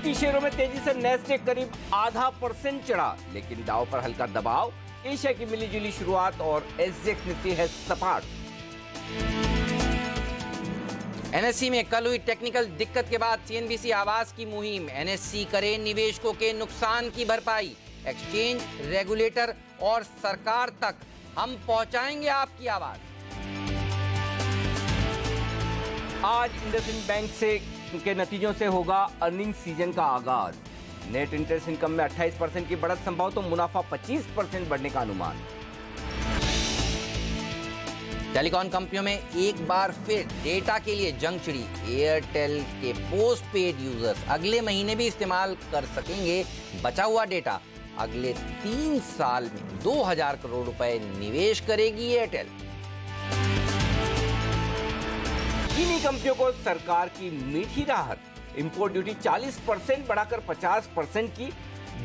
अमेरिकी शेयरों में तेजी से नैस्डैक करीब 0.5% चढ़ा, लेकिन दाव पर हल्का दबाव। एशिया की मिलीजुली शुरुआत और एसजेएक्स निफ्टी है सपाट। एनएससी में कल हुई टेक्निकल दिक्कत के बाद सीएनबीसी आवाज की मुहिम। एनएससी करे निवेशकों के नुकसान की भरपाई। एक्सचेंज, रेगुलेटर और सरकार तक हम पहुंचाएंगे आपकी आवाज। आज इंडसइंड बैंक के नतीजों से होगा अर्निंग सीजन का आगाज। नेट इंटरेस्ट इनकम में 28% की बढ़त संभव, तो मुनाफा 25% बढ़ने का अनुमान। टेलीकॉम कंपनियों में एक बार फिर डेटा के लिए जंग छिड़ी। एयरटेल के पोस्ट पेड यूजर्स अगले महीने भी इस्तेमाल कर सकेंगे बचा हुआ डेटा। अगले 3 साल में 2000 करोड़ रुपए निवेश करेगी एयरटेल। चीनी कंपनियों को सरकार की मीठी राहत। इंपोर्ट ड्यूटी 40% बढ़ाकर 50% की।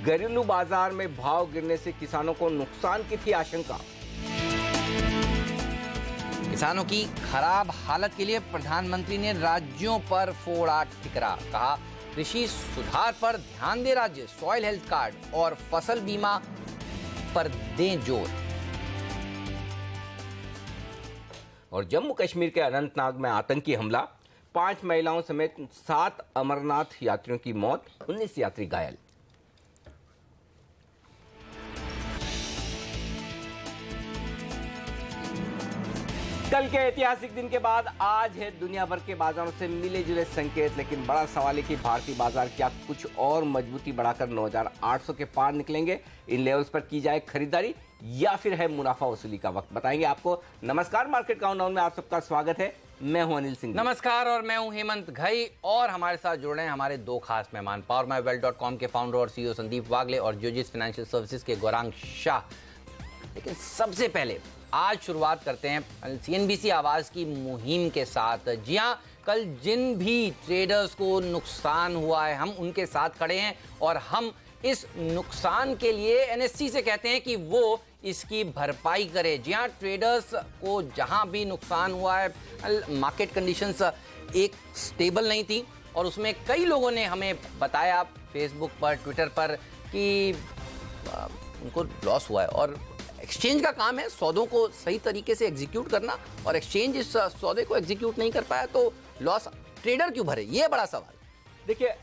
घरेलू बाजार में भाव गिरने से किसानों को नुकसान की थी आशंका। किसानों की खराब हालत के लिए प्रधानमंत्री ने राज्यों पर फोड़ा ठिकरा। कहा कृषि सुधार पर ध्यान दे राज्य, सॉइल हेल्थ कार्ड और फसल बीमा पर दें जोर। और जम्मू कश्मीर के अनंतनाग में आतंकी हमला, 5 महिलाओं समेत 7 अमरनाथ यात्रियों की मौत, 19 यात्री घायल। कल के ऐतिहासिक दिन के बाद आज है दुनिया भर के बाजारों से मिले जुले संकेत, लेकिन बड़ा सवाल है कि भारतीय बाजार क्या कुछ और मजबूती बढ़ाकर 9800 के पार निकलेंगे? इन लेवल्स पर की जाए खरीदारी या फिर है मुनाफा वसूली का वक्त? बताएंगे आपको। नमस्कार, मार्केट काउंटडाउन में आप सबका स्वागत है। मैं हूं अनिल सिंह। नमस्कार, और मैं हूं हेमंत घई। और हमारे साथ जुड़ रहे हैं हमारे 2 खास मेहमान, PowerMyWealth.com के फाउंडर और सीईओ संदीप वागले और जोजिस फाइनेंशियल सर्विसेज के गौरांग शाह। लेकिन सबसे पहले आज शुरुआत करते हैं सीएनबीसी आवाज की मुहिम के साथ। जी हां, कल जिन भी ट्रेडर्स को नुकसान हुआ है हम उनके साथ खड़े हैं और हम इस नुकसान के लिए एनएससी से कहते हैं कि वो इसकी भरपाई करे। जी हां, ट्रेडर्स को जहां भी नुकसान हुआ है, मार्केट कंडीशंस एक स्टेबल नहीं थी और उसमें कई लोगों ने हमें बताया फेसबुक पर, ट्विटर पर कि उनको लॉस हुआ है। और एक्सचेंज का काम है सौदों को सही तरीके से एग्जीक्यूट करना, और एक्सचेंज इस सौदे को एग्जीक्यूट नहीं कर पाया तो लॉस ट्रेडर क्यों भरे, ये बड़ा सवाल। देखिए,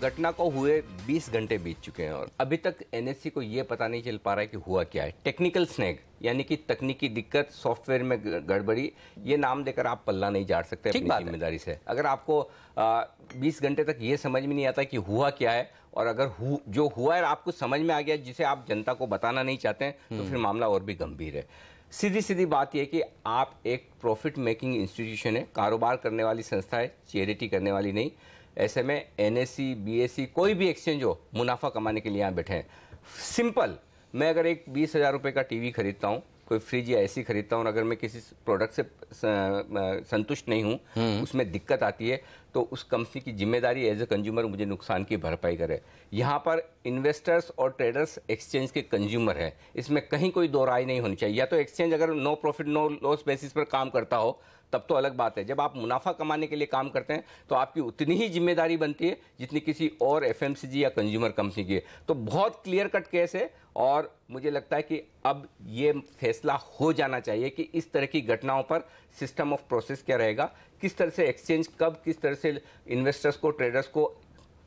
घटना को हुए 20 घंटे बीत चुके हैं और अभी तक एनएससी को यह पता नहीं चल पा रहा है कि हुआ क्या है। टेक्निकल स्नैग यानी कि तकनीकी दिक्कत, सॉफ्टवेयर में गड़बड़ी, ये नाम देकर आप पल्ला नहीं झाड़ सकते अपनी जिम्मेदारी से। अगर आपको 20 घंटे तक ये समझ में नहीं आता कि हुआ क्या है, और अगर जो हुआ है आपको समझ में आ गया जिसे आप जनता को बताना नहीं चाहते हैं, तो फिर मामला और भी गंभीर है। सीधी बात यह कि आप एक प्रॉफिट मेकिंग इंस्टीट्यूशन है, कारोबार करने वाली संस्था है, चैरिटी करने वाली नहीं। ऐसे में एनएससी, बीएससी, कोई भी एक्सचेंज हो, मुनाफा कमाने के लिए यहाँ बैठे हैं। सिंपल, मैं अगर एक 20,000 रुपये का टीवी खरीदता हूँ, कोई फ्रिज या एसी खरीदता हूँ, और अगर मैं किसी प्रोडक्ट से संतुष्ट नहीं हूँ, उसमें दिक्कत आती है, तो उस कंपनी की जिम्मेदारी एज ए कंज्यूमर मुझे नुकसान की भरपाई करे। यहाँ पर इन्वेस्टर्स और ट्रेडर्स एक्सचेंज के कंज्यूमर है, इसमें कहीं कोई दो राय नहीं होनी चाहिए। या तो एक्सचेंज अगर no profit no loss basis पर काम करता हो तब तो अलग बात है। जब आप मुनाफा कमाने के लिए काम करते हैं तो आपकी उतनी ही जिम्मेदारी बनती है जितनी किसी और एफएमसीजी या कंज्यूमर कंपनी की है। तो बहुत क्लियर कट केस है और मुझे लगता है कि अब ये फैसला हो जाना चाहिए कि इस तरह की घटनाओं पर सिस्टम ऑफ प्रोसेस क्या रहेगा, किस तरह से एक्सचेंज कब किस तरह से इन्वेस्टर्स को, ट्रेडर्स को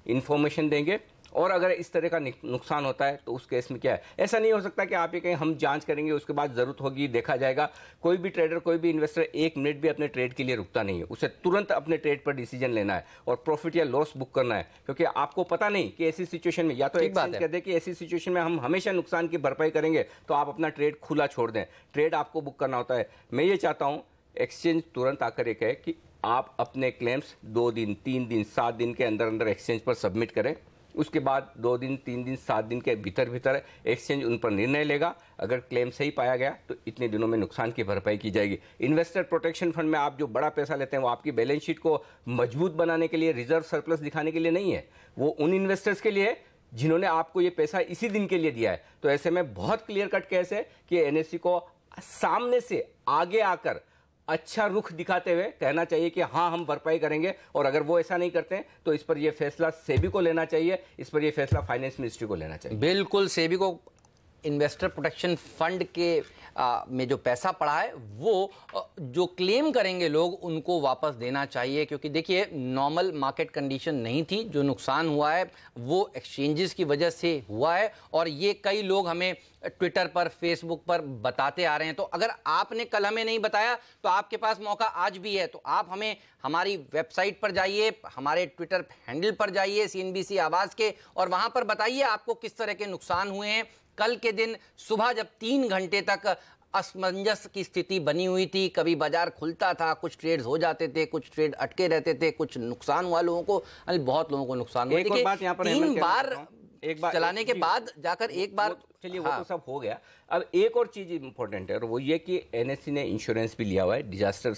इंफॉर्मेशन देंगे, और अगर इस तरह का नुकसान होता है तो उस केस में क्या है। ऐसा नहीं हो सकता कि आप ये कहें हम जांच करेंगे, उसके बाद जरूरत होगी देखा जाएगा। कोई भी ट्रेडर, कोई भी इन्वेस्टर 1 मिनट भी अपने ट्रेड के लिए रुकता नहीं है। उसे तुरंत अपने ट्रेड पर डिसीजन लेना है और प्रॉफिट या लॉस बुक करना है, क्योंकि आपको पता नहीं कि ऐसी सिचुएशन में, या तो एक्सचेंज कह दे कि ऐसी सिचुएशन में हम हमेशा नुकसान की भरपाई करेंगे, तो आप अपना ट्रेड खुला छोड़ दें। ट्रेड आपको बुक करना होता है। मैं ये चाहता हूं एक्सचेंज तुरंत आकर ये कहे कि आप अपने क्लेम्स 2 दिन, 3 दिन, 7 दिन के अंदर अंदर एक्सचेंज पर सबमिट करें। उसके बाद 2 दिन, 3 दिन, 7 दिन के भीतर एक्सचेंज उन पर निर्णय लेगा। अगर क्लेम सही पाया गया तो इतने दिनों में नुकसान की भरपाई की जाएगी। इन्वेस्टर प्रोटेक्शन फंड में आप जो बड़ा पैसा लेते हैं वो आपकी बैलेंस शीट को मजबूत बनाने के लिए, रिजर्व सरप्लस दिखाने के लिए नहीं है, वो उन इन्वेस्टर्स के लिए है जिन्होंने आपको ये पैसा इसी दिन के लिए दिया है। तो ऐसे में बहुत क्लियर कट केस है कि एनएससी को सामने से आगे आकर अच्छा रुख दिखाते हुए कहना चाहिए कि हाँ हम भरपाई करेंगे, और अगर वो ऐसा नहीं करते हैं तो इस पर यह फैसला सेबी को लेना चाहिए, इस पर यह फैसला फाइनेंस मिनिस्ट्री को लेना चाहिए। बिल्कुल, सेबी को इन्वेस्टर प्रोटेक्शन फंड के में जो पैसा पड़ा है वो जो क्लेम करेंगे लोग उनको वापस देना चाहिए, क्योंकि देखिए नॉर्मल मार्केट कंडीशन नहीं थी। जो नुकसान हुआ है वो एक्सचेंजेस की वजह से हुआ है, और ये कई लोग हमें ट्विटर पर, फेसबुक पर बताते आ रहे हैं। तो अगर आपने कल हमें नहीं बताया तो आपके पास मौका आज भी है। तो आप हमें हमारी वेबसाइट पर जाइए, हमारे ट्विटर हैंडल पर जाइए CNBC आवाज़ के, और वहां पर बताइए आपको किस तरह के नुकसान हुए हैं। कल के दिन सुबह जब 3 घंटे तक असमंजस की स्थिति बनी हुई थी, कभी बाजार खुलता था, कुछ ट्रेड्स हो जाते थे, कुछ ट्रेड अटके रहते थे, कुछ नुकसान हुआ लोगों को, बहुत लोगों को नुकसान हुआ। देखिए 3 बार एक बार चलाने के बाद जाकर एक बार, चलिए वो तो सब हो गया। अब एक और चीज इंपॉर्टेंट है, और वो ये कि NSE ने इंश्योरेंस भी लिया हुआ है डिजास्टर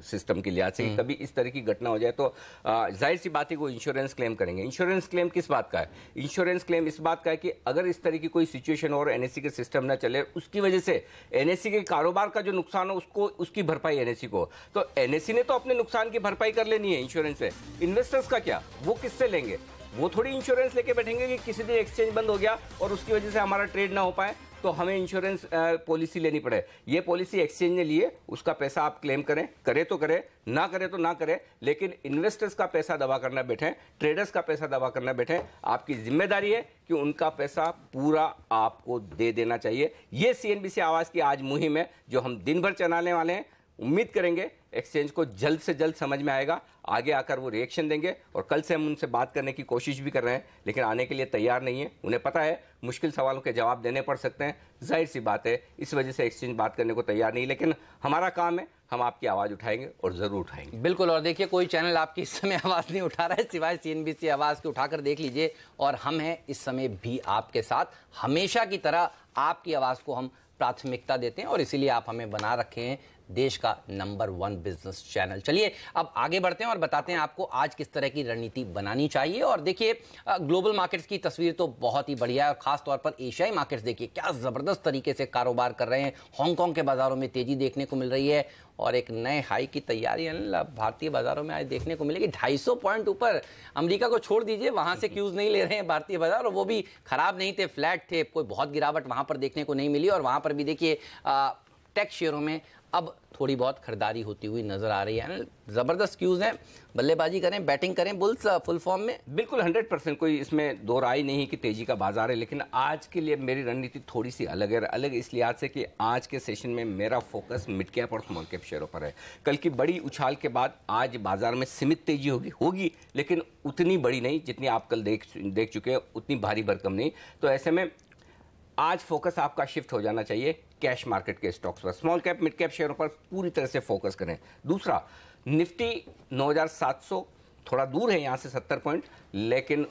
सिस्टम के लिहाज से। कभी इस तरह की घटना हो जाए तो जाहिर सी बात है वो इंश्योरेंस क्लेम करेंगे। इंश्योरेंस क्लेम किस बात का है? इंश्योरेंस क्लेम इस बात का है कि अगर इस तरह की कोई सिचुएशन और NSE के सिस्टम ना चले, उसकी वजह से NSE के कारोबार का जो नुकसान हो उसको, उसकी भरपाई NSE को। तो NSE ने तो अपने नुकसान की भरपाई कर लेनी है इंश्योरेंस से। इन्वेस्टर्स का क्या, वो किससे लेंगे? वो थोड़ी इंश्योरेंस लेके बैठेंगे कि किसी दिन एक्सचेंज बंद हो गया और उसकी वजह से हमारा ट्रेड ना हो पाए तो हमें इंश्योरेंस पॉलिसी लेनी पड़े। ये पॉलिसी एक्सचेंज ने लिए, उसका पैसा आप क्लेम करें, करे तो करे, ना करे तो ना करे, लेकिन इन्वेस्टर्स का पैसा दबा करना बैठे, ट्रेडर्स का पैसा दबा करना बैठे, आपकी जिम्मेदारी है कि उनका पैसा पूरा आपको दे देना चाहिए। ये CNBC आवाज़ की आज मुहिम है जो हम दिन भर चलाने वाले हैं। उम्मीद करेंगे एक्सचेंज को जल्द से जल्द समझ में आएगा, आगे आकर वो रिएक्शन देंगे। और कल से हम उनसे बात करने की कोशिश भी कर रहे हैं, लेकिन आने के लिए तैयार नहीं है। उन्हें पता है मुश्किल सवालों के जवाब देने पड़ सकते हैं, जाहिर सी बात है, इस वजह से एक्सचेंज बात करने को तैयार नहीं। लेकिन हमारा काम है, हम आपकी आवाज़ उठाएंगे और ज़रूर उठाएंगे। बिल्कुल, और देखिए कोई चैनल आपकी इस समय आवाज़ नहीं उठा रहा है सिवाय CNBC आवाज़ के। उठाकर देख लीजिए, और हम हैं इस समय भी आपके साथ, हमेशा की तरह आपकी आवाज़ को हम प्राथमिकता देते हैं, और इसीलिए आप हमें बना रखे हैं देश का नंबर 1 बिजनेस चैनल। चलिए अब आगे बढ़ते हैं और बताते हैं आपको आज किस तरह की रणनीति बनानी चाहिए। और देखिए ग्लोबल मार्केट्स की तस्वीर तो बहुत ही बढ़िया है, और खास तौर पर एशियाई मार्केट्स देखिए क्या ज़बरदस्त तरीके से कारोबार कर रहे हैं। हांगकांग के बाज़ारों में तेज़ी देखने को मिल रही है, और एक नए हाई की तैयारी भारतीय बाजारों में आज देखने को मिलेगी। 250 पॉइंट ऊपर, अमेरिका को छोड़ दीजिए, वहां से क्यूज नहीं ले रहे हैं भारतीय बाजार, और वो भी खराब नहीं थे, फ्लैट थे, कोई बहुत गिरावट वहां पर देखने को नहीं मिली। और वहां पर भी देखिए टेक शेयरों में अब थोड़ी बहुत खरीदारी होती हुई नजर आ रही है। जबरदस्त क्यूज हैं, बल्लेबाजी करें, बैटिंग करें, बुल्स फुल फॉर्म में। बिल्कुल 100%, कोई इसमें दो राय नहीं कि तेजी का बाजार है। लेकिन आज के लिए मेरी रणनीति थोड़ी सी अलग है, अलग इस लिहाज से कि आज के सेशन में मेरा फोकस मिड कैप और स्मॉल कैप शेयरों पर है। कल की बड़ी उछाल के बाद आज बाजार में सीमित तेजी होगी, लेकिन उतनी बड़ी नहीं जितनी आप कल देख चुके हैं, उतनी भारी भरकम नहीं। तो ऐसे में आज फोकस आपका शिफ्ट हो जाना चाहिए कैश मार्केट के स्टॉक्स पर। स्मॉल कैप मिड कैप शेयरों पर पूरी तरह से फोकस करें। दूसरा, निफ्टी 9700 थोड़ा दूर है यहाँ से 70 पॉइंट, लेकिन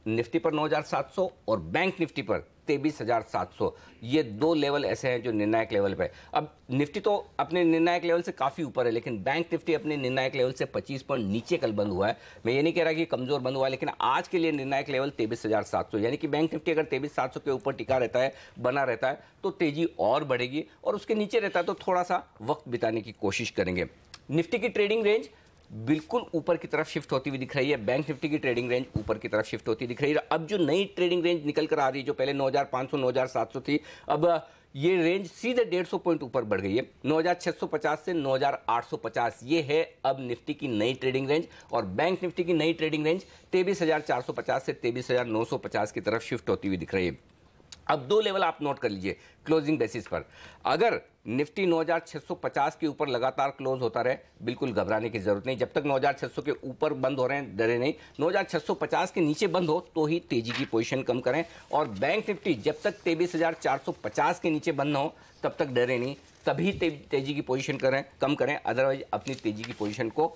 निफ्टी पर 9700 और बैंक निफ्टी पर 23,700, ये दो लेवल ऐसे हैं जो निर्णायक लेवल पे। अब निफ्टी तो अपने निर्णायक लेवल से काफ़ी ऊपर है, लेकिन बैंक निफ्टी अपने निर्णायक लेवल से 25 पॉइंट नीचे कल बंद हुआ है। मैं ये नहीं कह रहा कि कमज़ोर बंद हुआ है, लेकिन आज के लिए निर्णायक लेवल 23,700, यानी कि बैंक निफ्टी अगर 23,700 के ऊपर टिका रहता है, बना रहता है, तो तेज़ी और बढ़ेगी, और उसके नीचे रहता है तो थोड़ा सा वक्त बिताने की कोशिश करेंगे। निफ्टी की ट्रेडिंग रेंज बिल्कुल ऊपर की तरफ शिफ्ट होती हुई दिख रही है, बैंक निफ्टी की ट्रेडिंग रेंज ऊपर की तरफ शिफ्ट होती दिख रही है। अब जो नई ट्रेडिंग रेंज निकल कर आ रही है, जो पहले 9,500 9,700 थी, अब ये रेंज सीधे 150 पॉइंट ऊपर बढ़ गई है, 9,650 से 9,850, ये है अब निफ्टी की नई ट्रेडिंग रेंज। और बैंक निफ्टी की नई ट्रेडिंग रेंज 23,450 से 23,950 की तरफ शिफ्ट होती हुई दिख रही है। अब दो लेवल आप नोट कर लीजिए क्लोजिंग बेसिस पर। अगर निफ्टी 9,650 के ऊपर लगातार क्लोज होता रहे, बिल्कुल घबराने की जरूरत नहीं। जब तक 9,600 के ऊपर बंद हो रहे हैं, डरे नहीं। 9,650 के नीचे बंद हो तो ही तेजी की पोजीशन कम करें। और बैंक निफ्टी जब तक 23,450 के नीचे बंद ना हो, तब तक डरे नहीं, तभी तेजी की पोजीशन कम करें। अदरवाइज अपनी तेजी की पोजीशन को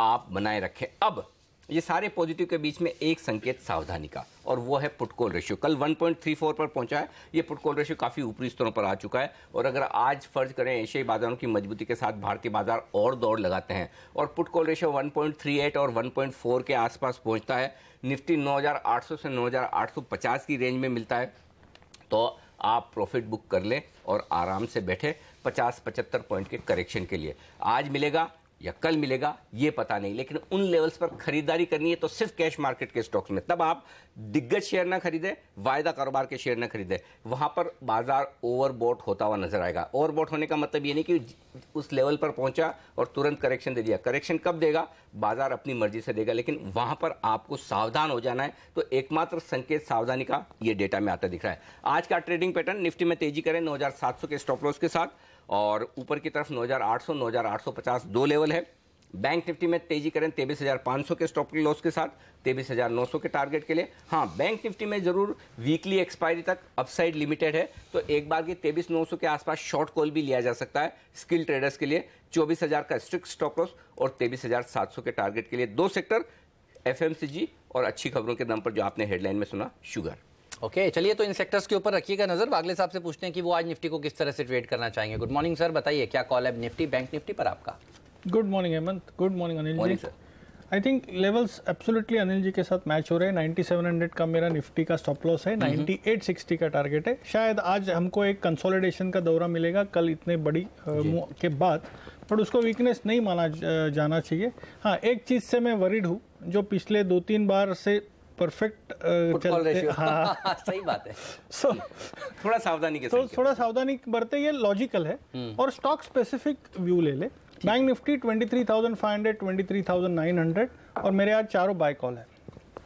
आप बनाए रखें। अब ये सारे पॉजिटिव के बीच में एक संकेत सावधानी का, और वो है पुट कॉल रेशियो। कल 1.34 पर पहुंचा है, ये पुट कॉल रेशियो काफ़ी ऊपरी स्तरों पर आ चुका है। और अगर आज फर्ज करें एशियाई बाजारों की मजबूती के साथ भारतीय बाजार और दौड़ लगाते हैं और पुट कॉल रेशियो 1.38 और 1.4 के आसपास पहुंचता है, निफ्टी 9,800 से 9,850 की रेंज में मिलता है, तो आप प्रॉफिट बुक कर लें और आराम से बैठे 50-75 पॉइंट के करेक्शन के लिए। आज मिलेगा या कल मिलेगा ये पता नहीं, लेकिन उन लेवल्स पर खरीदारी करनी है तो सिर्फ कैश मार्केट के स्टॉक्स में। तब आप दिग्गज शेयर ना खरीदे, वायदा कारोबार के शेयर ना खरीदे, वहां पर बाजार ओवरबॉट होता हुआ नजर आएगा। ओवरबॉट होने का मतलब ये नहीं कि उस लेवल पर पहुंचा और तुरंत करेक्शन दे दिया। करेक्शन कब देगा? बाजार अपनी मर्जी से देगा, लेकिन वहां पर आपको सावधान हो जाना है। तो एकमात्र संकेत सावधानी का ये डेटा में आता दिख रहा है। आज का ट्रेडिंग पैटर्न, निफ्टी में तेजी करें 9700 के स्टॉप लॉस के साथ, और ऊपर की तरफ 9800 9850 दो लेवल है। बैंक निफ्टी में तेजी करें 23,500 के स्टॉप लॉस के साथ 23,900 के टारगेट के लिए। हाँ, बैंक निफ्टी में जरूर वीकली एक्सपायरी तक अपसाइड लिमिटेड है, तो एक बार की 23,900 के आसपास शॉर्ट कॉल भी लिया जा सकता है स्किल ट्रेडर्स के लिए। 24,000 का स्ट्रिक्ट स्टॉप लॉस और 23,700 के टारगेट के लिए। दो सेक्टर, एफएमसीजी और अच्छी खबरों के दम पर जो आपने हेडलाइन में सुना, शुगर। ओके, चलिए तो इन सेक्टर्स के ऊपर रखिएगा नजर। वागले साहब से पूछते हैं कि वो आज निफ्टी को किस तरह से ट्रेड करना चाहेंगे। गुड मॉर्निंग सर, बताइए क्या कॉल है निफ्टी बैंक निफ्टी पर आपका? Good morning Hemant, good morning Anil morning ji. Sir. I think levels absolutely Anil ji के साथ मैच हो रहे हैं। 9700 का मेरा निफ्टी का स्टॉप लॉस है, 9860 का टारगेट है। शायद आज हमको एक कंसोलिडेशन का दौरा मिलेगा कल इतने बड़ी के बाद, पर उसको वीकनेस नहीं माना जाना चाहिए। हाँ, एक चीज से मैं वरीड हूँ, जो पिछले 2-3 बार से परफेक्ट चलते। हाँ सही बात है। सो थोड़ा सावधानी के तो साथ थोड़ा सावधानी बरते, ये लॉजिकल है। और स्टॉक स्पेसिफिक व्यू ले ले। बैंक निफ्टी 23,500, 23,900 और मेरे आज चारों बाय कॉल है।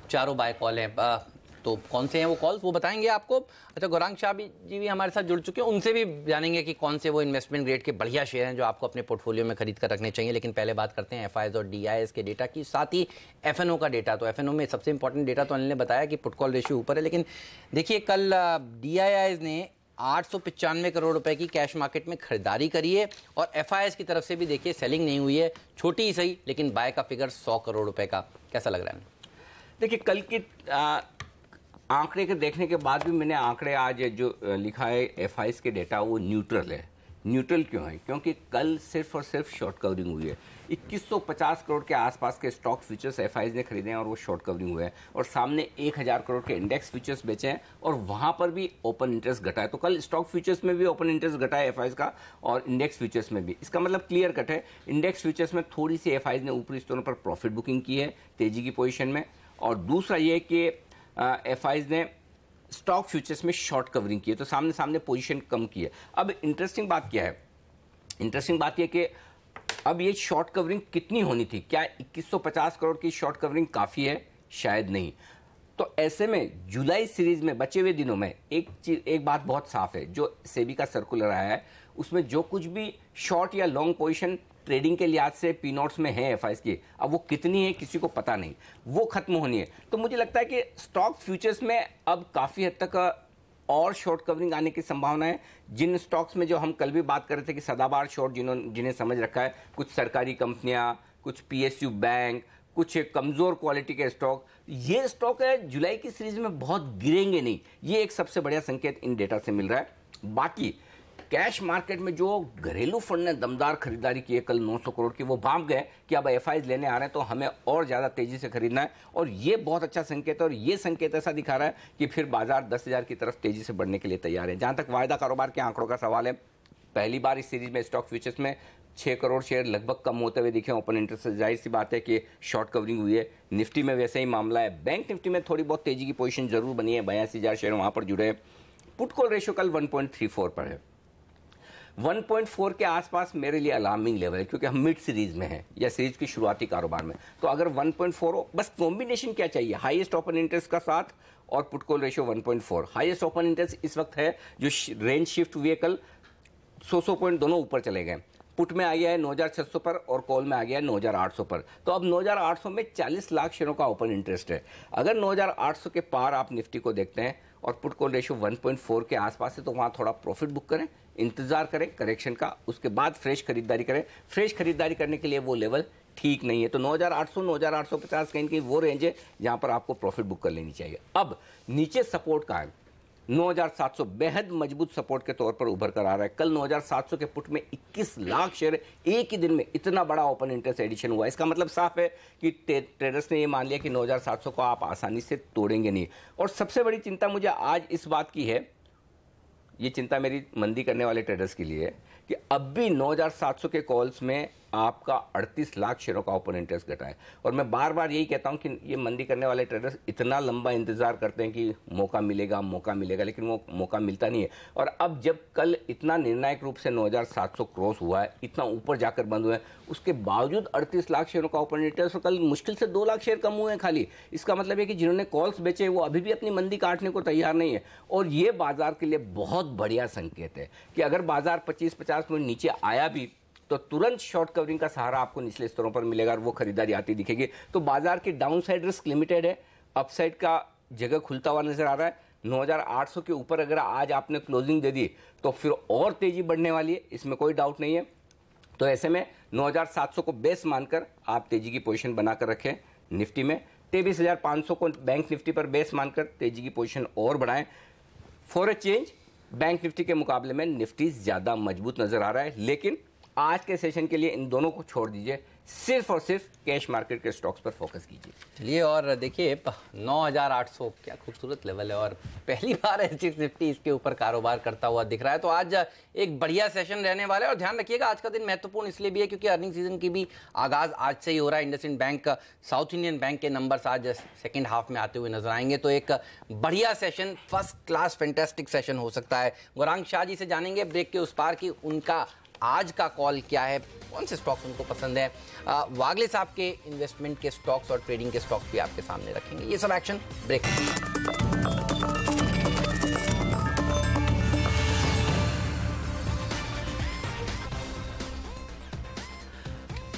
चारों बाय कॉल है। तो कौन से हैं वो कॉल्स, वो बताएंगे आपको। अच्छा, गौरांग शाह जी भी हमारे साथ जुड़ चुके हैं, उनसे भी जानेंगे कि कौन से वो इन्वेस्टमेंट ग्रेड के बढ़िया शेयर हैं जो आपको अपने पोर्टफोलियो में खरीद कर रखने चाहिए। लेकिन पहले बात करते हैं एफआईएस और डीआईएस के डेटा की, साथ ही एफएनओ का डेटा। तो एफएनओ में सबसे इंपॉर्टेंट डेटा तो अनिल ने बताया कि पुट कॉल रेशियो ऊपर है, लेकिन देखिए कल डीआईआईएस ने 895 करोड़ रुपए की कैश मार्केट में खरीदारी करी है, और एफआईएस की तरफ से भी देखिए सेलिंग नहीं हुई है, छोटी ही सही, लेकिन बाय का फिगर 100 करोड़ रुपए का। कैसा लग रहा है? देखिए, कल के आंकड़े के देखने के बाद भी मैंने आंकड़े आज जो लिखा है एफआईएस के डेटा, वो न्यूट्रल है। न्यूट्रल क्यों है? क्योंकि कल सिर्फ और सिर्फ शॉर्ट कवरिंग हुई है। 2150 करोड़ के आसपास के स्टॉक फ्यूचर्स एफआईएस ने खरीदे हैं और वो शॉर्ट कवरिंग हुए हैं, और सामने 1000 करोड़ के इंडेक्स फ्यूचर्स बेचे हैं और वहां पर भी ओपन इंटरेस्ट घटा है। तो कल स्टॉक फ्यूचर्स में भी ओपन इंटरेस्ट घटा है एफआईएस का, और इंडेक्स फ्यूचर्स में भी। इसका मतलब क्लियर कट है, इंडेक्स फ्यूचर्स में थोड़ी सी एफआईएस ने ऊपरी स्तरों पर प्रॉफिट बुकिंग की है तेजी की पोजिशन में, और दूसरा ये कि एफआईएस ने स्टॉक फ्यूचर्स में शॉर्ट कवरिंग की है, तो सामने सामने पोजीशन कम की है। अब इंटरेस्टिंग बात क्या है? इंटरेस्टिंग बात यह कि अब ये शॉर्ट कवरिंग कितनी होनी थी? क्या 2150 करोड़ की शॉर्ट कवरिंग काफी है? शायद नहीं। तो ऐसे में जुलाई सीरीज में बचे हुए दिनों में एक बात बहुत साफ है, जो सेबी का सर्कुलर आया है उसमें जो कुछ भी शॉर्ट या लॉन्ग पोजीशन ट्रेडिंग के लिहाज से पी नोट्स में है एफआईएस की, अब वो कितनी है किसी को पता नहीं, वो खत्म होनी है। तो मुझे लगता है कि स्टॉक फ्यूचर्स में अब काफी हद तक और शॉर्ट कवरिंग आने की संभावना है। जिन स्टॉक्स में जो हम कल भी बात कर रहे थे कि सदाबहार शॉर्ट जिन्हें समझ रखा है, कुछ सरकारी कंपनियां, कुछ पीएसयू बैंक, कुछ कमजोर क्वालिटी के स्टॉक, ये स्टॉक है जुलाई की सीरीज में बहुत गिरेंगे नहीं। ये एक सबसे बढ़िया संकेत इन डेटा से मिल रहा है। बाकी कैश मार्केट में जो घरेलू फंड ने दमदार खरीदारी की है कल 900 करोड़ की, वो भाप गए कि अब एफआईएस लेने आ रहे हैं तो हमें और ज्यादा तेजी से खरीदना है, और ये बहुत अच्छा संकेत है। और ये संकेत ऐसा दिखा रहा है कि फिर बाजार 10,000 की तरफ तेजी से बढ़ने के लिए तैयार है। जहां तक वायदा कारोबार के आंकड़ों का सवाल है, पहली बार इस सीरीज में स्टॉक फ्यूचर्स में 6 करोड़ शेयर लगभग कम होते हुए दिखे ओपन इंटरेस्ट से। जाहिर सी बात है कि शॉर्ट कवरिंग हुई है। निफ्टी में वैसे ही मामला है। बैंक निफ्टी में थोड़ी बहुत तेजी की पोजीशन जरूर बनी है, 82,000 शेयर वहां पर जुड़े। पुट कॉल रेशियो कल 1.34 पर है। 1.4 के आसपास मेरे लिए अलार्मिंग लेवल है, क्योंकि हम मिड सीरीज में हैं या सीरीज की शुरुआती कारोबार में। तो अगर 1.4 हो, बस कॉम्बिनेशन क्या चाहिए? हाईएस्ट ओपन इंटरेस्ट का साथ और put call ratio 1.4। Highest open interest इस वक्त है, जो रेंज शिफ्ट हुई है कल 100 पॉइंट दोनों ऊपर चले गए। पुट में आ गया है 9,600 पर और कॉल में आ गया है 9,800 पर। तो अब 9,800 में 40 लाख शेयरों का ओपन इंटरेस्ट है। अगर 9,800 के पार आप निफ्टी को देखते हैं और पुट कॉल रेशियो 1.4 के आसपास है, तो वहां थोड़ा प्रॉफिट बुक करें, इंतजार करें करेक्शन का, उसके बाद फ्रेश खरीदारी करें। फ्रेश खरीदारी करने के लिए वो लेवल ठीक नहीं है। तो 9,800 9,850 कहीं की वो रेंज है जहां पर आपको प्रॉफिट बुक कर लेनी चाहिए। अब नीचे सपोर्ट का है 9,700, बेहद मजबूत सपोर्ट के तौर पर उभर कर आ रहा है। कल 9,700 के पुट में 21 लाख शेयर एक ही दिन में इतना बड़ा ओपन इंटरेस्ट एडिशन हुआ। इसका मतलब साफ है कि ट्रेडर्स ने ये मान लिया कि 9,700 को आप आसानी से तोड़ेंगे नहीं। और सबसे बड़ी चिंता मुझे आज इस बात की है, ये चिंता मेरी मंदी करने वाले ट्रेडर्स के लिए है कि अब भी 9,700 के कॉल्स में आपका 38 लाख शेयरों का ओपन इंटरेस्ट घटा है। और मैं बार बार यही कहता हूं कि ये मंदी करने वाले ट्रेडर्स इतना लंबा इंतजार करते हैं कि मौका मिलेगा, लेकिन वो मौका मिलता नहीं है। और अब जब कल इतना निर्णायक रूप से 9,700 क्रॉस हुआ है, इतना ऊपर जाकर बंद हुआ है, उसके बावजूद 38 लाख शेयरों का ओपन इंटरेस्ट, और कल मुश्किल से 2 लाख शेयर कम हुए हैं खाली। इसका मतलब है कि जिन्होंने कॉल्स बेचे वो अभी भी अपनी मंदी काटने को तैयार नहीं है। और ये बाजार के लिए बहुत बढ़िया संकेत है कि अगर बाजार 25-50 पॉइंट नीचे आया भी तो तुरंत शॉर्ट कवरिंग का सहारा आपको निचले स्तरों पर मिलेगा और वो खरीदारी आती दिखेगी। तो बाजार की डाउन साइड रिस्क लिमिटेड है, अपसाइड का जगह खुलता हुआ नजर आ रहा है। 9,800 के ऊपर अगर आज आपने क्लोजिंग दे दी तो फिर और तेजी बढ़ने वाली है, इसमें कोई डाउट नहीं है। तो ऐसे में 9,700 को बेस मानकर आप तेजी की पोजीशन बनाकर रखें। निफ्टी में 23,500 को बैंक निफ्टी पर बेस मानकर तेजी की पोजीशन और बढ़ाएं। For a change bank Nifty के मुकाबले में निफ्टी ज्यादा मजबूत नजर आ रहा है, लेकिन आज के सेशन के लिए इन दोनों को छोड़ दीजिए, सिर्फ और सिर्फ कैश मार्केट के स्टॉक्स पर फोकस कीजिए। चलिए, और देखिए 9,800 क्या खूबसूरत लेवल है और पहली बार एसजी निफ्टी इसके ऊपर कारोबार करता हुआ दिख रहा है। तो आज एक बढ़िया सेशन रहने वाला है और ध्यान रखिएगा आज का दिन महत्वपूर्ण इसलिए भी है क्योंकि अर्निंग सीजन की भी आगाज आज से ही हो रहा है। IndusInd bank, south Indian bank के नंबर्स आज सेकेंड हाफ में आते हुए नजर आएंगे, तो एक बढ़िया session, first class fantastic session हो सकता है। गौरांग शाह जी से जानेंगे ब्रेक के उस पार की उनका आज का कॉल क्या है, कौन से स्टॉक्स उनको पसंद है। वागले साहब के इन्वेस्टमेंट के स्टॉक्स और ट्रेडिंग के स्टॉक्स भी आपके सामने रखेंगे। ये सब एक्शन ब्रेक।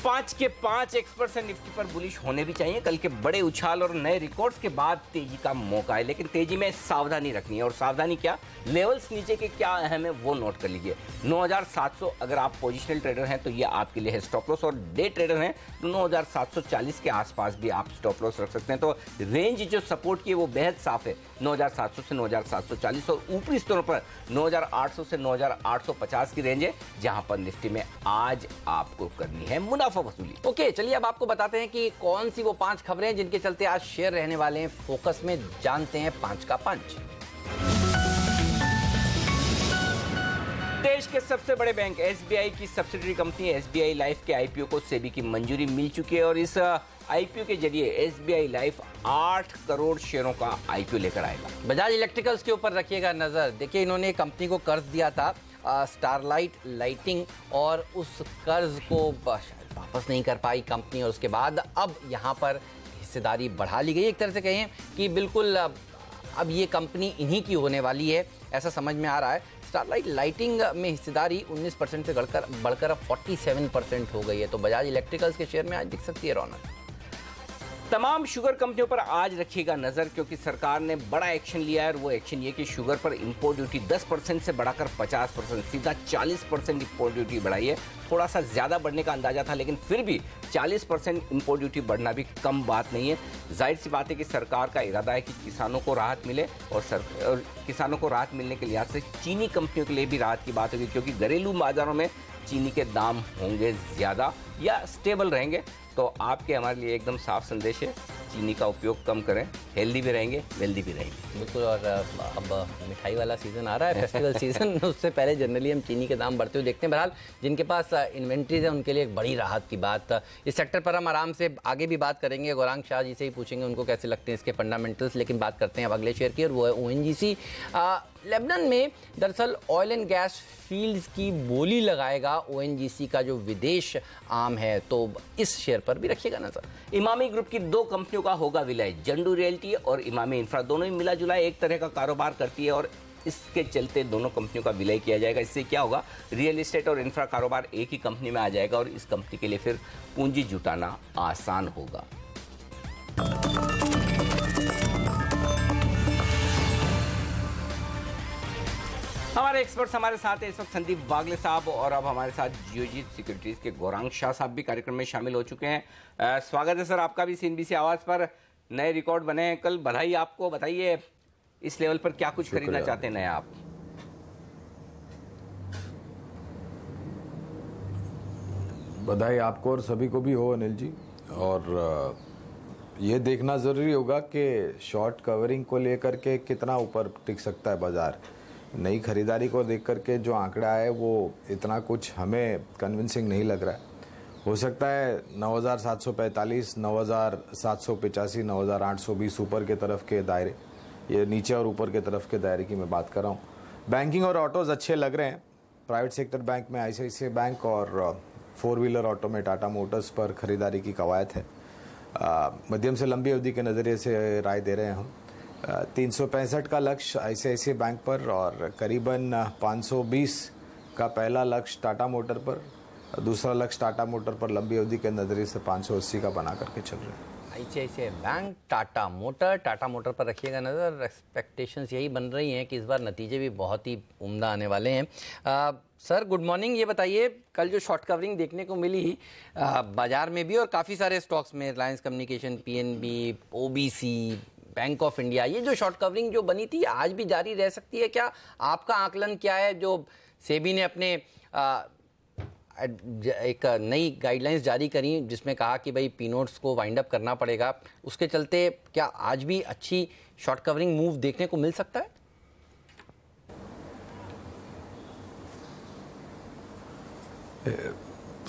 5 के 5 एक्सपर्ट्स निफ्टी पर बुलिश होने भी चाहिए। कल के बड़े उछाल और नए रिकॉर्ड्स के बाद तेजी का मौका है, लेकिन तेजी में सावधानी रखनी है। और सावधानी क्या, लेवल्स नीचे के क्या अहम है वो नोट कर लीजिए। 9,700 अगर आप पोजिशनल ट्रेडर हैं तो ये आपके लिए है स्टॉप लॉस, और डे ट्रेडर हैं तो 9,740 के आसपास भी आप स्टॉप लॉस रख सकते हैं। तो रेंज जो सपोर्ट की है वो बेहद साफ है, 9,700 से 9,740, और ऊपरी स्तरों पर 9,800 से 9,850 की रेंज है जहां पर निफ्टी में आज आपको करनी है मुनाफा वसूली। ओके, चलिए अब आपको बताते हैं कि कौन सी वो 5 खबरें जिनके चलते आज शेयर रहने वाले हैं फोकस में। जानते हैं 5 का पंच। देश के सबसे बड़े बैंक एसबीआई की सब्सिडरी कंपनी एसबीआई लाइफ के आईपीओ को सेबी की मंजूरी मिल चुकी है और इस आईपीओ के जरिए एसबीआई लाइफ 8 करोड़ शेयरों का आईपीओ लेकर आएगा। बजाज इलेक्ट्रिकल्स के ऊपर रखिएगा नजर। देखिए, इन्होंने कंपनी को कर्ज दिया था स्टारलाइट लाइटिंग, और उस कर्ज को वापस नहीं कर पाई कंपनी, और उसके बाद अब यहाँ पर हिस्सेदारी बढ़ा ली गई। एक तरह से कहें कि बिल्कुल अब ये कंपनी इन्हीं की होने वाली है, ऐसा समझ में आ रहा है। स्टारलाइट लाइटिंग में हिस्सेदारी 19% से बढ़कर अब 47% हो गई है। तो बजाज इलेक्ट्रिकल्स के शेयर में आज दिख सकती है रौनक। तमाम शुगर कंपनियों पर आज रखिएगा नजर, क्योंकि सरकार ने बड़ा एक्शन लिया है, और वो एक्शन ये कि शुगर पर इंपोर्ट ड्यूटी 10% से बढ़ाकर 50%, सीधा 40% इंपोर्ट ड्यूटी बढ़ाई है। थोड़ा सा ज्यादा बढ़ने का अंदाजा था, लेकिन फिर भी 40% इंपोर्ट ड्यूटी बढ़ना भी कम बात नहीं है। जाहिर सी बात है कि सरकार का इरादा है कि किसानों को राहत मिले, और किसानों को राहत मिलने के लिहाज से चीनी कंपनियों के लिए भी राहत की बात होगी, क्योंकि घरेलू बाजारों में चीनी के दाम होंगे ज्यादा या स्टेबल रहेंगे। तो आपके हमारे लिए एकदम साफ संदेश है, चीनी का उपयोग कम करें, हेल्दी भी रहेंगे, वेल्दी भी रहेंगे। बिल्कुल, और अब मिठाई वाला सीजन आ रहा है, फेस्टिवल सीजन, उससे पहले जनरली हम चीनी के दाम बढ़ते हुए देखते हैं। बहरहाल जिनके पास इन्वेंट्रीज है उनके लिए एक बड़ी राहत की बात। इस सेक्टर पर हम आराम से आगे भी बात करेंगे, गौरांग शाह जी से ही पूछेंगे उनको कैसे लगते हैं इसके फंडामेंटल्स। लेकिन बात करते हैं अब अगले शेयर की, और वो है ओएनजीसी। लेबनान में दरअसल ऑयल एंड गैस फील्ड्स की बोली लगाएगा ओएनजीसी का जो विदेश आम है, तो इस शेयर पर भी रखिएगा नजर। इमामी ग्रुप की 2 कंपनियों का होगा विलय, जंडू रियल्टी और इमामी इंफ्रा, दोनों ही मिला जुला एक तरह का कारोबार करती है, और इसके चलते दोनों कंपनियों का विलय किया जाएगा। इससे क्या होगा, रियल एस्टेट और इंफ्रा कारोबार एक ही कंपनी में आ जाएगा, और इस कंपनी के लिए फिर पूंजी जुटाना आसान होगा। हमारे एक्सपर्ट्स हमारे साथ हैं इस वक्त संदीप वागले साहब, और अब हमारे साथ जियोजीत सिक्योरिटीज के गौरांग शाह साहब भी कार्यक्रम में शामिल हो चुके हैं। स्वागत है सर आपका भी सीएनबीसी आवाज पर। नए रिकॉर्ड बने हैं कल, बधाई आपको। बताइए इस लेवल पर क्या कुछ खरीदना चाहते हैं नया आप? बधाई आपको और सभी को भी हो अनिल जी, और ये देखना ज़रूरी होगा कि शॉर्ट कवरिंग को लेकर के कितना ऊपर टिक सकता है बाजार। नई खरीदारी को देख करके जो आंकड़ा है वो इतना कुछ हमें कन्विंसिंग नहीं लग रहा है। हो सकता है 9,745, 9,785, 9,820 ऊपर के तरफ के दायरे, ये नीचे और ऊपर के तरफ के दायरे की मैं बात कर रहा हूँ। बैंकिंग और ऑटोज अच्छे लग रहे हैं। प्राइवेट सेक्टर बैंक में ICICI बैंक और 4 व्हीलर ऑटो में टाटा मोटर्स पर खरीदारी की कवायद है। मध्यम से लंबी अवधि के नज़रिए से राय दे रहे हैं हम। 365 का लक्ष्य ICICI बैंक पर और करीबन 520 का पहला लक्ष्य टाटा मोटर पर, दूसरा लक्ष्य टाटा मोटर पर लंबी अवधि के नज़रिए से 580 का बना करके चल रहे हैं। ICICI बैंक, टाटा मोटर पर रखिएगा नज़र। एक्सपेक्टेशंस यही बन रही हैं कि इस बार नतीजे भी बहुत ही उम्दा आने वाले हैं। सर गुड मॉर्निंग, ये बताइए कल जो शॉर्ट कवरिंग देखने को मिली बाजार में भी और काफ़ी सारे स्टॉक्स में, Reliance communication, PNB, OBC, bank of India, ये जो शॉर्ट कवरिंग जो बनी थी आज भी जारी रह सकती है क्या? आपका आकलन क्या है? जो सेबी ने अपने एक नई गाइडलाइंस जारी करी जिसमें कहा कि भाई पी नोट्स को वाइंड अप करना पड़ेगा, उसके चलते क्या आज भी अच्छी शॉर्ट कवरिंग मूव देखने को मिल सकता है?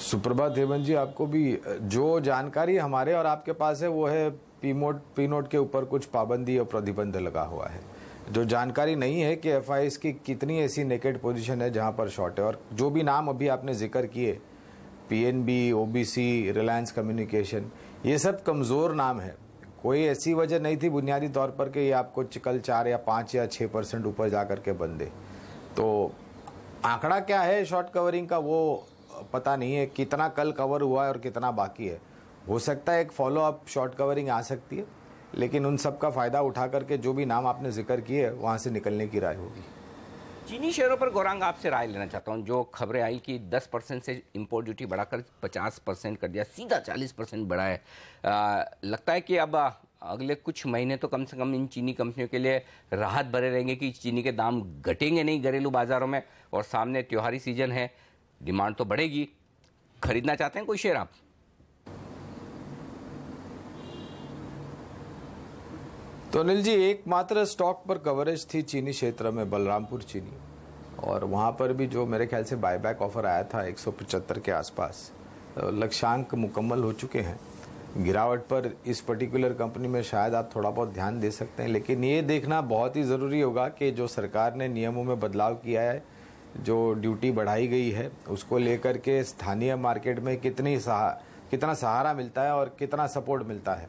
सुप्रभात हेमंत जी, आपको भी। जो जानकारी हमारे और आपके पास है वो है पी नोट के ऊपर कुछ पाबंदी और प्रतिबंध लगा हुआ है। जो जानकारी नहीं है कि FIs की कितनी ऐसी नेकेड पोजीशन है जहां पर शॉर्ट है। और जो भी नाम अभी आपने जिक्र किए, PNB, OBC, रिलायंस कम्युनिकेशन, ये सब कमज़ोर नाम है। कोई ऐसी वजह नहीं थी बुनियादी तौर पर कि ये आपको कल 4 या 5 या 6% ऊपर जा करके बन दे। तो आंकड़ा क्या है शॉर्ट कवरिंग का वो पता नहीं है, कितना कल कवर हुआ है और कितना बाकी है। हो सकता है एक फॉलो अप शॉर्ट कवरिंग आ सकती है, लेकिन उन सब का फायदा उठा करके जो भी नाम आपने जिक्र किए वहां से निकलने की राय होगी। चीनी शेयरों पर गौरांग आपसे राय लेना चाहता हूं। जो खबरें आई कि 10% से इंपोर्ट ड्यूटी बढ़ाकर 50% कर दिया, सीधा 40% बढ़ा है। लगता है कि अब अगले कुछ महीने तो कम से कम इन चीनी कंपनियों के लिए राहत भरे रहेंगे कि चीनी के दाम घटेंगे नहीं घरेलू बाजारों में, और सामने त्योहारी सीजन है, डिमांड तो बढ़ेगी। खरीदना चाहते हैं कोई शेयर आप? तो अनिल जी, एकमात्र स्टॉक पर कवरेज थी चीनी क्षेत्र में बलरामपुर चीनी, और वहां पर भी जो मेरे ख्याल से बायबैक ऑफर आया था 175 के आसपास, लक्ष्यांक मुकम्मल हो चुके हैं। गिरावट पर इस पर्टिकुलर कंपनी में शायद आप थोड़ा बहुत ध्यान दे सकते हैं, लेकिन ये देखना बहुत ही ज़रूरी होगा कि जो सरकार ने नियमों में बदलाव किया है, जो ड्यूटी बढ़ाई गई है, उसको लेकर के स्थानीय मार्केट में कितना सहारा मिलता है और कितना सपोर्ट मिलता है।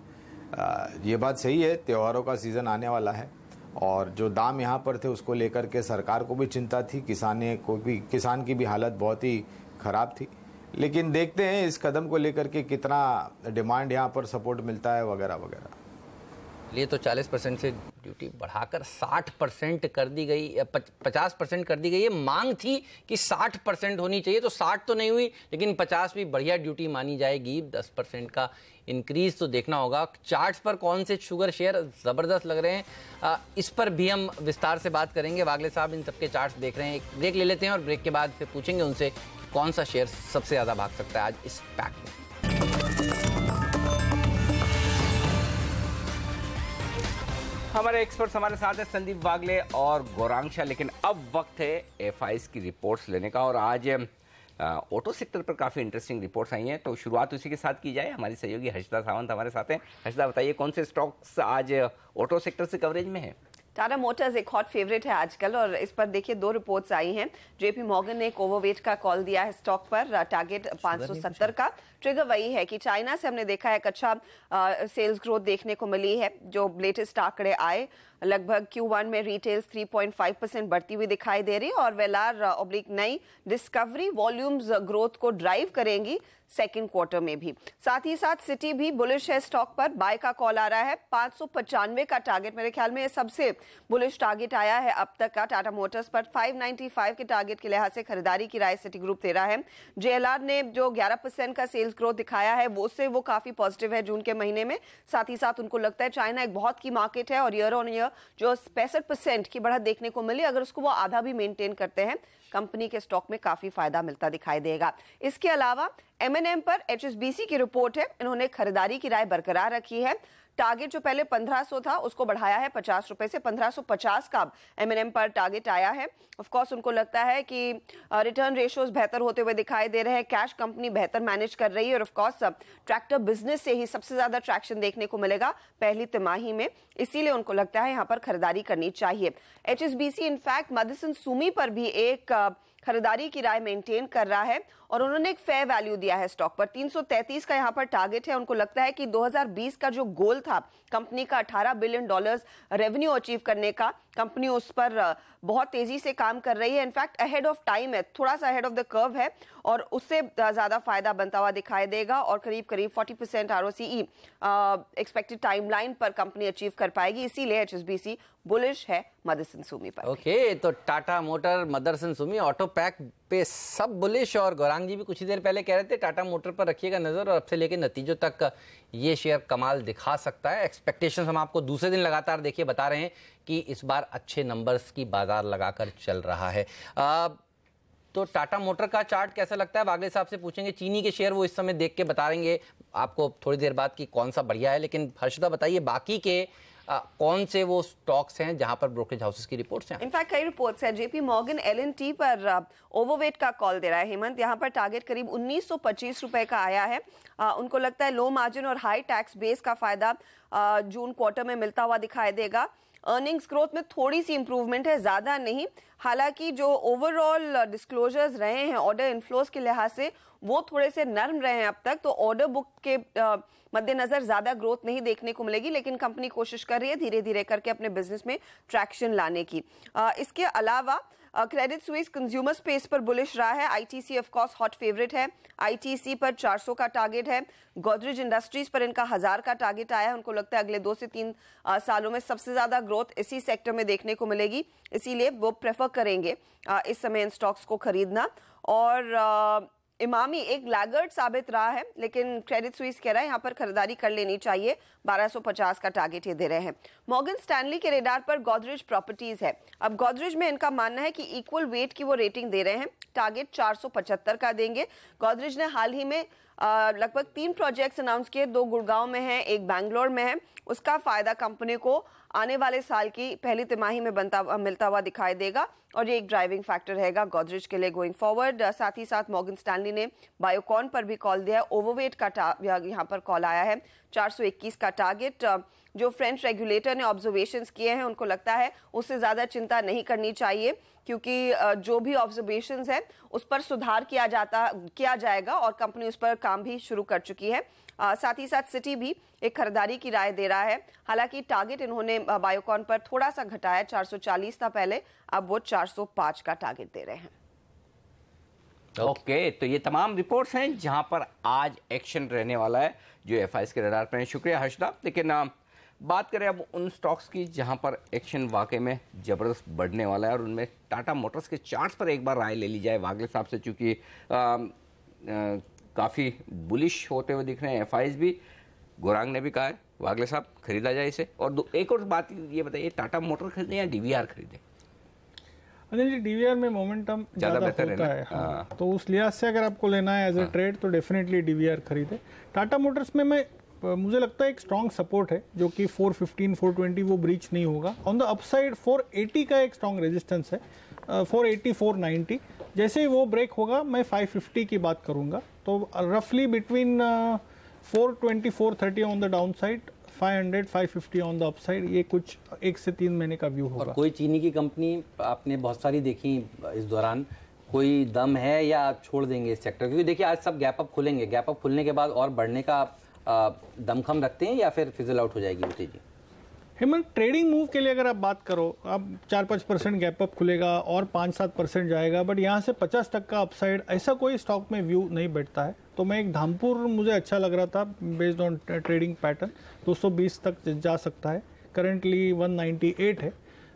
ये बात सही है, त्योहारों का सीज़न आने वाला है और जो दाम यहाँ पर थे उसको लेकर के सरकार को भी चिंता थी, किसान की भी हालत बहुत ही ख़राब थी। लेकिन देखते हैं इस कदम को लेकर के कितना डिमांड यहाँ पर सपोर्ट मिलता है वगैरह वगैरह। लिए तो 40% से ड्यूटी बढ़ाकर 60% कर दी गई, 50% कर दी गई है। मांग थी कि 60% होनी चाहिए, तो 60 तो नहीं हुई, लेकिन 50 भी बढ़िया ड्यूटी मानी जाएगी। 10% का इंक्रीज तो देखना होगा। चार्ट्स पर कौन से शुगर शेयर ज़बरदस्त लग रहे हैं, इस पर भी हम विस्तार से बात करेंगे। वागले साहब इन सबके चार्ट्स देख रहे हैं। एक ब्रेक ले लेते हैं और ब्रेक के बाद फिर पूछेंगे उनसे कौन सा शेयर सबसे ज़्यादा भाग सकता है आज इस पैक में। हमारे एक्सपर्ट्स हमारे साथ हैं संदीप वागले और गौरांग शाह। लेकिन अब वक्त है FIs की रिपोर्ट्स लेने का, और आज ऑटो सेक्टर पर काफ़ी इंटरेस्टिंग रिपोर्ट्स आई हैं, तो शुरुआत उसी के साथ की जाए। हमारी सहयोगी हर्षदा सावंत हमारे साथ हैं। हर्षदा, बताइए कौन से स्टॉक्स आज ऑटो सेक्टर से कवरेज में है? टाटा मोटर्स एक हॉट फेवरेट है आजकल, और इस पर देखिए 2 रिपोर्ट्स आई हैं। JP मॉर्गन ने एक ओवरवेट का कॉल दिया है स्टॉक पर, टारगेट 570 का। ट्रिगर वही है कि चाइना से हमने देखा है एक अच्छा सेल्स ग्रोथ देखने को मिली है। जो लेटेस्ट आंकड़े आए, लगभग Q1 में रिटेल्स 3.5% बढ़ती हुई दिखाई दे रही है, और वेलार नई डिस्कवरी वॉल्यूम्स ग्रोथ को ड्राइव करेंगी सेकंड क्वार्टर में भी। साथ ही साथ सिटी भी बुलिश है स्टॉक पर, बाय का कॉल आ रहा है। 595 का टारगेट, मेरे ख्याल में ये सबसे बुलिश टारगेट आया है अब तक का टाटा मोटर्स पर। 595 के टारगेट के लिहाज से खरीदारी की राय सिटी ग्रुप दे रहा है। JLR ने जो 11% का सेल्स ग्रोथ दिखाया है वो काफी पॉजिटिव है जून के महीने में। साथ ही साथ उनको लगता है चाइना एक बहुत की मार्केट है, और ईयर ऑन ईयर जो 65% की बढ़त देखने को मिली, अगर उसको वो आधा भी मेंटेन करते हैं, कंपनी के स्टॉक में काफी फायदा मिलता दिखाई देगा। इसके अलावा M&M पर HSBC की रिपोर्ट है, इन्होंने खरीदारी की राय बरकरार रखी है। टारगेट जो पहले 1500 था उसको बढ़ाया है 50 रुपए से 1550 का M&M पर टारगेट आया है। ऑफ कोर्स उनको लगता है कि रिटर्न रेशियोज बेहतर होते हुए दिखाई दे रहे हैं, कैश कंपनी बेहतर मैनेज कर रही है और ऑफ कोर्स ट्रैक्टर बिजनेस से ही सबसे ज्यादा ट्रैक्शन देखने को मिलेगा पहली तिमाही में, इसीलिए उनको लगता है यहाँ पर खरीदारी करनी चाहिए। HSBC इनफैक्ट मदरसन सुमी पर भी एक खरीदारी की राय मेंटेन कर रहा है और उन्होंने एक फेयर वैल्यू दिया है स्टॉक पर। 333 का यहाँ पर टारगेट है। उनको लगता है कि 2020 का जो गोल था कंपनी का $18 बिलियन रेवेन्यू अचीव करने का, कंपनी उस पर बहुत तेजी से काम कर रही है। इनफैक्ट अहेड ऑफ टाइम है, थोड़ा सा अहेड ऑफ द कर्व है और उससे ज्यादा फायदा बनता हुआ दिखाई देगा और करीब करीब 40% ROCE एक्सपेक्टेड टाइमलाइन पर कंपनी अचीव कर पाएगी, इसीलिए HSBC बुलिश है मदरसन सुमी पर। ओके, तो Tata motor, Motherson Sumi, auto pack पे सब बुलिश। और गौरांग जी भी कुछ ही देर पहले कह रहे थे टाटा मोटर पर रखिएगा नजर और अब से लेकर नतीजों तक ये शेयर कमाल दिखा सकता है। एक्सपेक्टेशंस हम आपको दूसरे दिन लगातार देखिए बता रहे हैं कि इस बार अच्छे नंबर्स की बाजार लगाकर चल रहा है। तो टाटा मोटर का चार्ट कैसा लगता है वागले साहब से पूछेंगे। चीनी के शेयर वो इस समय देख के बता देंगे आपको थोड़ी देर बाद कि कौन सा बढ़िया है, लेकिन हर्षदा बताइए बाकी के कौन से वो स्टॉक्स हैं जहां पर ब्रोकरेज हाउसेस की रिपोर्ट्स हैं? इनफैक्ट कई रिपोर्ट्स हैं। JP मॉर्गन L&T पर ओवरवेट का कॉल दे रहा है हेमंत। यहाँ पर टारगेट करीब 1925 रुपए का आया है। उनको लगता है लो मार्जिन और हाई टैक्स बेस का फायदा जून क्वार्टर में मिलता हुआ दिखाई देगा। अर्निंग्स ग्रोथ में थोड़ी सी इंप्रूवमेंट है, ज्यादा नहीं। हालांकि जो ओवरऑल डिस्क्लोजर्स रहे हैं ऑर्डर इनफ्लोज के लिहाज से वो थोड़े से नर्म रहे हैं अब तक, तो ऑर्डर बुक के मद्देनजर ज्यादा ग्रोथ नहीं देखने को मिलेगी, लेकिन कंपनी कोशिश कर रही है धीरे धीरे करके अपने बिजनेस में ट्रैक्शन लाने की। इसके अलावा क्रेडिट स्विस कंज्यूमर स्पेस पर बुलिश रहा है। ITC of course hot favourite है। ITC पर 400 का टारगेट है। गोदरेज इंडस्ट्रीज पर इनका 1000 का टारगेट आया है। उनको लगता है अगले 2 से 3 सालों में सबसे ज्यादा ग्रोथ इसी सेक्टर में देखने को मिलेगी, इसीलिए वो प्रेफर करेंगे इस समय इन स्टॉक्स को खरीदना। और इमामी एक लैगर्ड साबित रहा है, लेकिन क्रेडिट स्विस कह रहा है यहाँ पर खरीदारी कर लेनी चाहिए। 1250 का टारगेट ये दे रहे हैं। मॉर्गन स्टैनली के रेडार पर गोदरेज प्रॉपर्टीज है। अब गोदरेज में इनका मानना है कि इक्वल वेट की वो रेटिंग दे रहे हैं, टारगेट 475 का देंगे। गोदरेज ने हाल ही में लगभग 3 प्रोजेक्ट्स अनाउंस किए, 2 गुड़गांव में है, 1 बैंगलोर में है। उसका फायदा कंपनी को आने वाले साल की पहली तिमाही में मिलता हुआ दिखाई देगा और ये एक ड्राइविंग फैक्टर रहेगा गोदरेज के लिए गोइंग फॉरवर्ड। साथ ही साथ मॉर्गन स्टैनली ने बायोकॉन पर भी कॉल दिया है। ओवरवेट का यहाँ पर कॉल आया है, 421 का टारगेट। जो फ्रेंच रेगुलेटर ने ऑब्जर्वेशंस किए हैं उनको लगता है उससे ज्यादा चिंता नहीं करनी चाहिए, क्योंकि जो भी ऑब्जर्वेशंस है उस पर सुधार किया जाएगा और कंपनी उस पर काम भी शुरू कर चुकी है। साथ ही साथ सिटी भी एक खरीदारी की राय दे रहा है। हालांकि टारगेट इन्होंने बायोकॉन पर थोड़ा सा घटाया, 440 था पहले, अब वो 405 का टारगेट दे रहे हैं। ओके, तो ये तमाम रिपोर्ट्स हैं जहां पर आज एक्शन रहने वाला है जो FIs के रडार पर है। शुक्रिया हर्षदा। लेकिन बात करें अब उन स्टॉक्स की जहां पर एक्शन वाकई में जबरदस्त बढ़ने वाला है और उनमें टाटा मोटर्स के चार्ट्स पर एक बार राय ले ली जाए वागले साहब से, चूंकि काफ़ी बुलिश होते हुए दिख रहे हैं FIs भी। गौरांग ने भी कहा है वागले साहब खरीदा जाए इसे। और एक और बात ये बताइए, टाटा मोटर खरीदें या DVR खरीदें? अनिल जी, DVR में मोमेंटम ज़्यादा होता है। हाँ। तो उस लिहाज से अगर आपको लेना है एज ए ट्रेड तो डेफिनेटली DVR खरीदे। टाटा मोटर्स में मुझे लगता है एक स्ट्रॉन्ग सपोर्ट है जो कि 415 420 वो ब्रीच नहीं होगा। ऑन द अपसाइड 480 का एक स्ट्रॉन्ग रेजिस्टेंस है, 480 490। जैसे ही वो ब्रेक होगा मैं 550 की बात करूंगा। तो रफली between 420 430 on the down side, 500 550 on the upside, ये कुछ 1 से 3 महीने का व्यू होगा। और कोई चीनी की कंपनी आपने बहुत सारी देखी इस दौरान, कोई दम है या छोड़ देंगे इस सेक्टर? क्योंकि देखिए आज सब गैप अप खुलेंगे, गैप अप खुलने के बाद और बढ़ने का दमखम रखते हैं या फिर फिजल आउट हो जाएगी वो तेजी? हेमंत, ट्रेडिंग मूव के लिए अगर आप बात करो, अब 4-5% गैप अप खुलेगा और 5-7% जाएगा, बट यहाँ से 50% का अपसाइड ऐसा कोई स्टॉक में व्यू नहीं बैठता है। तो मैं एक धामपुर मुझे अच्छा लग रहा था बेस्ड ऑन ट्रेडिंग पैटर्न, 220 तक जा सकता है, करेंटली 198 है।